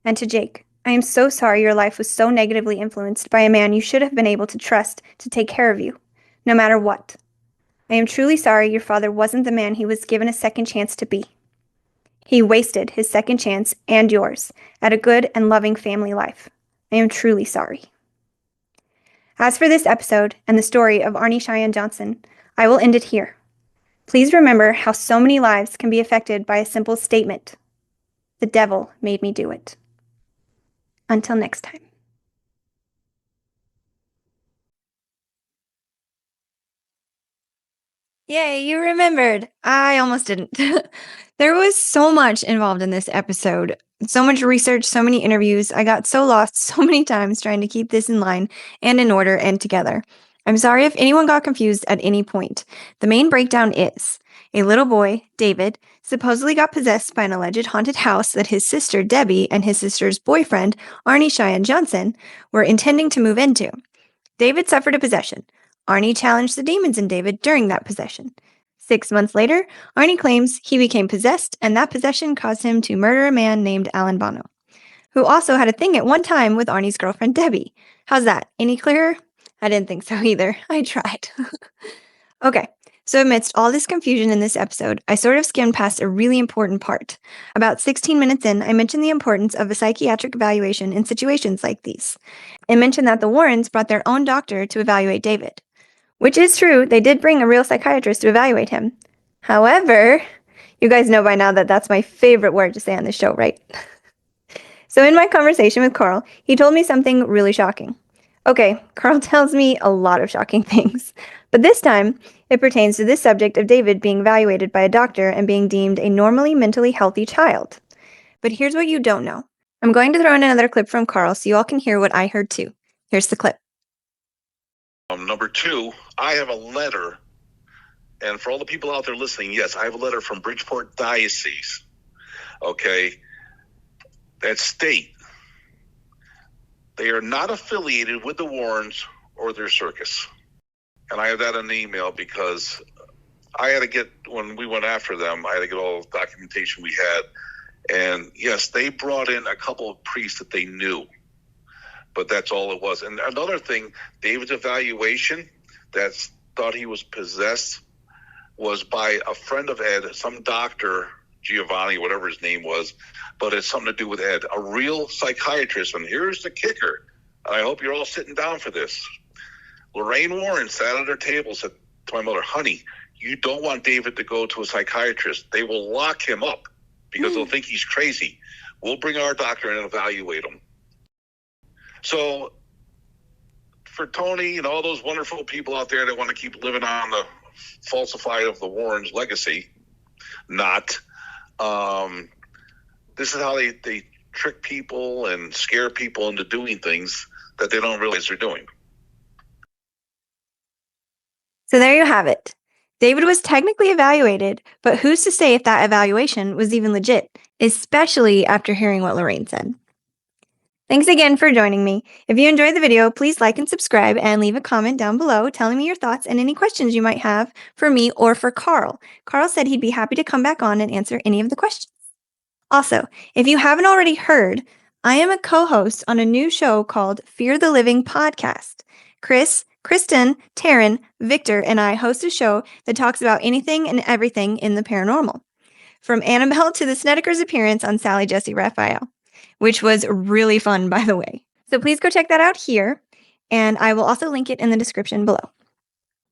And to Jake, I am so sorry your life was so negatively influenced by a man you should have been able to trust to take care of you, no matter what. I am truly sorry your father wasn't the man he was given a second chance to be. He wasted his second chance and yours at a good and loving family life. I am truly sorry. As for this episode and the story of Arne Cheyenne Johnson, I will end it here. Please remember how so many lives can be affected by a simple statement. The devil made me do it. Until next time. Yay, you remembered. I almost didn't. There was so much involved in this episode. So much research, so many interviews. I got so lost so many times trying to keep this in line and in order and together. I'm sorry if anyone got confused at any point. The main breakdown is a little boy, David, supposedly got possessed by an alleged haunted house that his sister, Debbie, and his sister's boyfriend, Arne Cheyenne Johnson, were intending to move into. David suffered a possession. Arne challenged the demons in David during that possession. 6 months later, Arne claims he became possessed, and that possession caused him to murder a man named Alan Bono, who also had a thing at one time with Arnie's girlfriend, Debbie. How's that? Any clearer? I didn't think so either. I tried. Okay, so amidst all this confusion in this episode, I sort of skimmed past a really important part. About 16 minutes in, I mentioned the importance of a psychiatric evaluation in situations like these. I mentioned that the Warrens brought their own doctor to evaluate David. Which is true, they did bring a real psychiatrist to evaluate him. However, you guys know by now that that's my favorite word to say on this show, right? So in my conversation with Carl, he told me something really shocking. Okay, Carl tells me a lot of shocking things, but this time it pertains to this subject of David being evaluated by a doctor and being deemed a normally mentally healthy child. But here's what you don't know. I'm going to throw in another clip from Carl so you all can hear what I heard too. Here's the clip. Number two, I have a letter, and for all the people out there listening, yes, I have a letter from Bridgeport Diocese, okay, that state they are not affiliated with the Warrens or their circus. And I have that in the email because I had to get, when we went after them, I had to get all the documentation we had. And yes, they brought in a couple of priests that they knew. But that's all it was. And another thing, David's evaluation that thought he was possessed was by a friend of Ed, some doctor, Giovanni, whatever his name was, but it's something to do with Ed, a real psychiatrist. And here's the kicker. I hope you're all sitting down for this. Lorraine Warren sat at her table, said to my mother, honey, you don't want David to go to a psychiatrist. They will lock him up because they'll think he's crazy. We'll bring our doctor in and evaluate him. So for Tony and all those wonderful people out there that want to keep living on the falsified of the Warrens' legacy, not. This is how they trick people and scare people into doing things that they don't realize they're doing. So there you have it. David was technically evaluated, but who's to say if that evaluation was even legit, especially after hearing what Lorraine said. Thanks again for joining me. If you enjoyed the video, please like and subscribe and leave a comment down below telling me your thoughts and any questions you might have for me or for Carl. Carl said he'd be happy to come back on and answer any of the questions. Also, if you haven't already heard, I am a co-host on a new show called Fear the Living Podcast. Chris, Kristen, Taryn, Victor, and I host a show that talks about anything and everything in the paranormal. From Annabelle to the Snedeker's appearance on Sally Jesse Raphael, which was really fun, by the way. So please go check that out here, and I will also link it in the description below.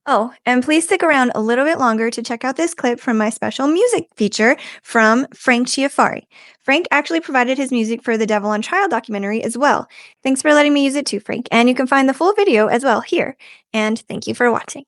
Oh, and please stick around a little bit longer to check out this clip from my special music feature from Frank Chiafari. Frank actually provided his music for the Devil on Trial documentary as well. Thanks for letting me use it too, Frank. And you can find the full video as well here. And thank you for watching.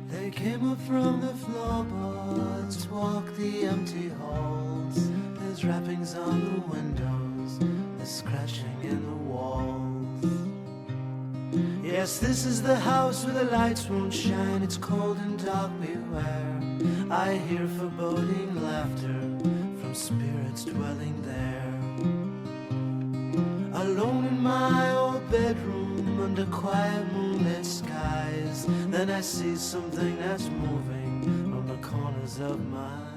They came up from the floorboards, walked the empty halls. There's wrappings on the windows, there's scratching in the walls. Yes, this is the house where the lights won't shine. It's cold and dark, beware. I hear foreboding laughter from spirits dwelling there. Alone in my old bedroom under quiet moonlit skies, then I see something that's moving from the corners of my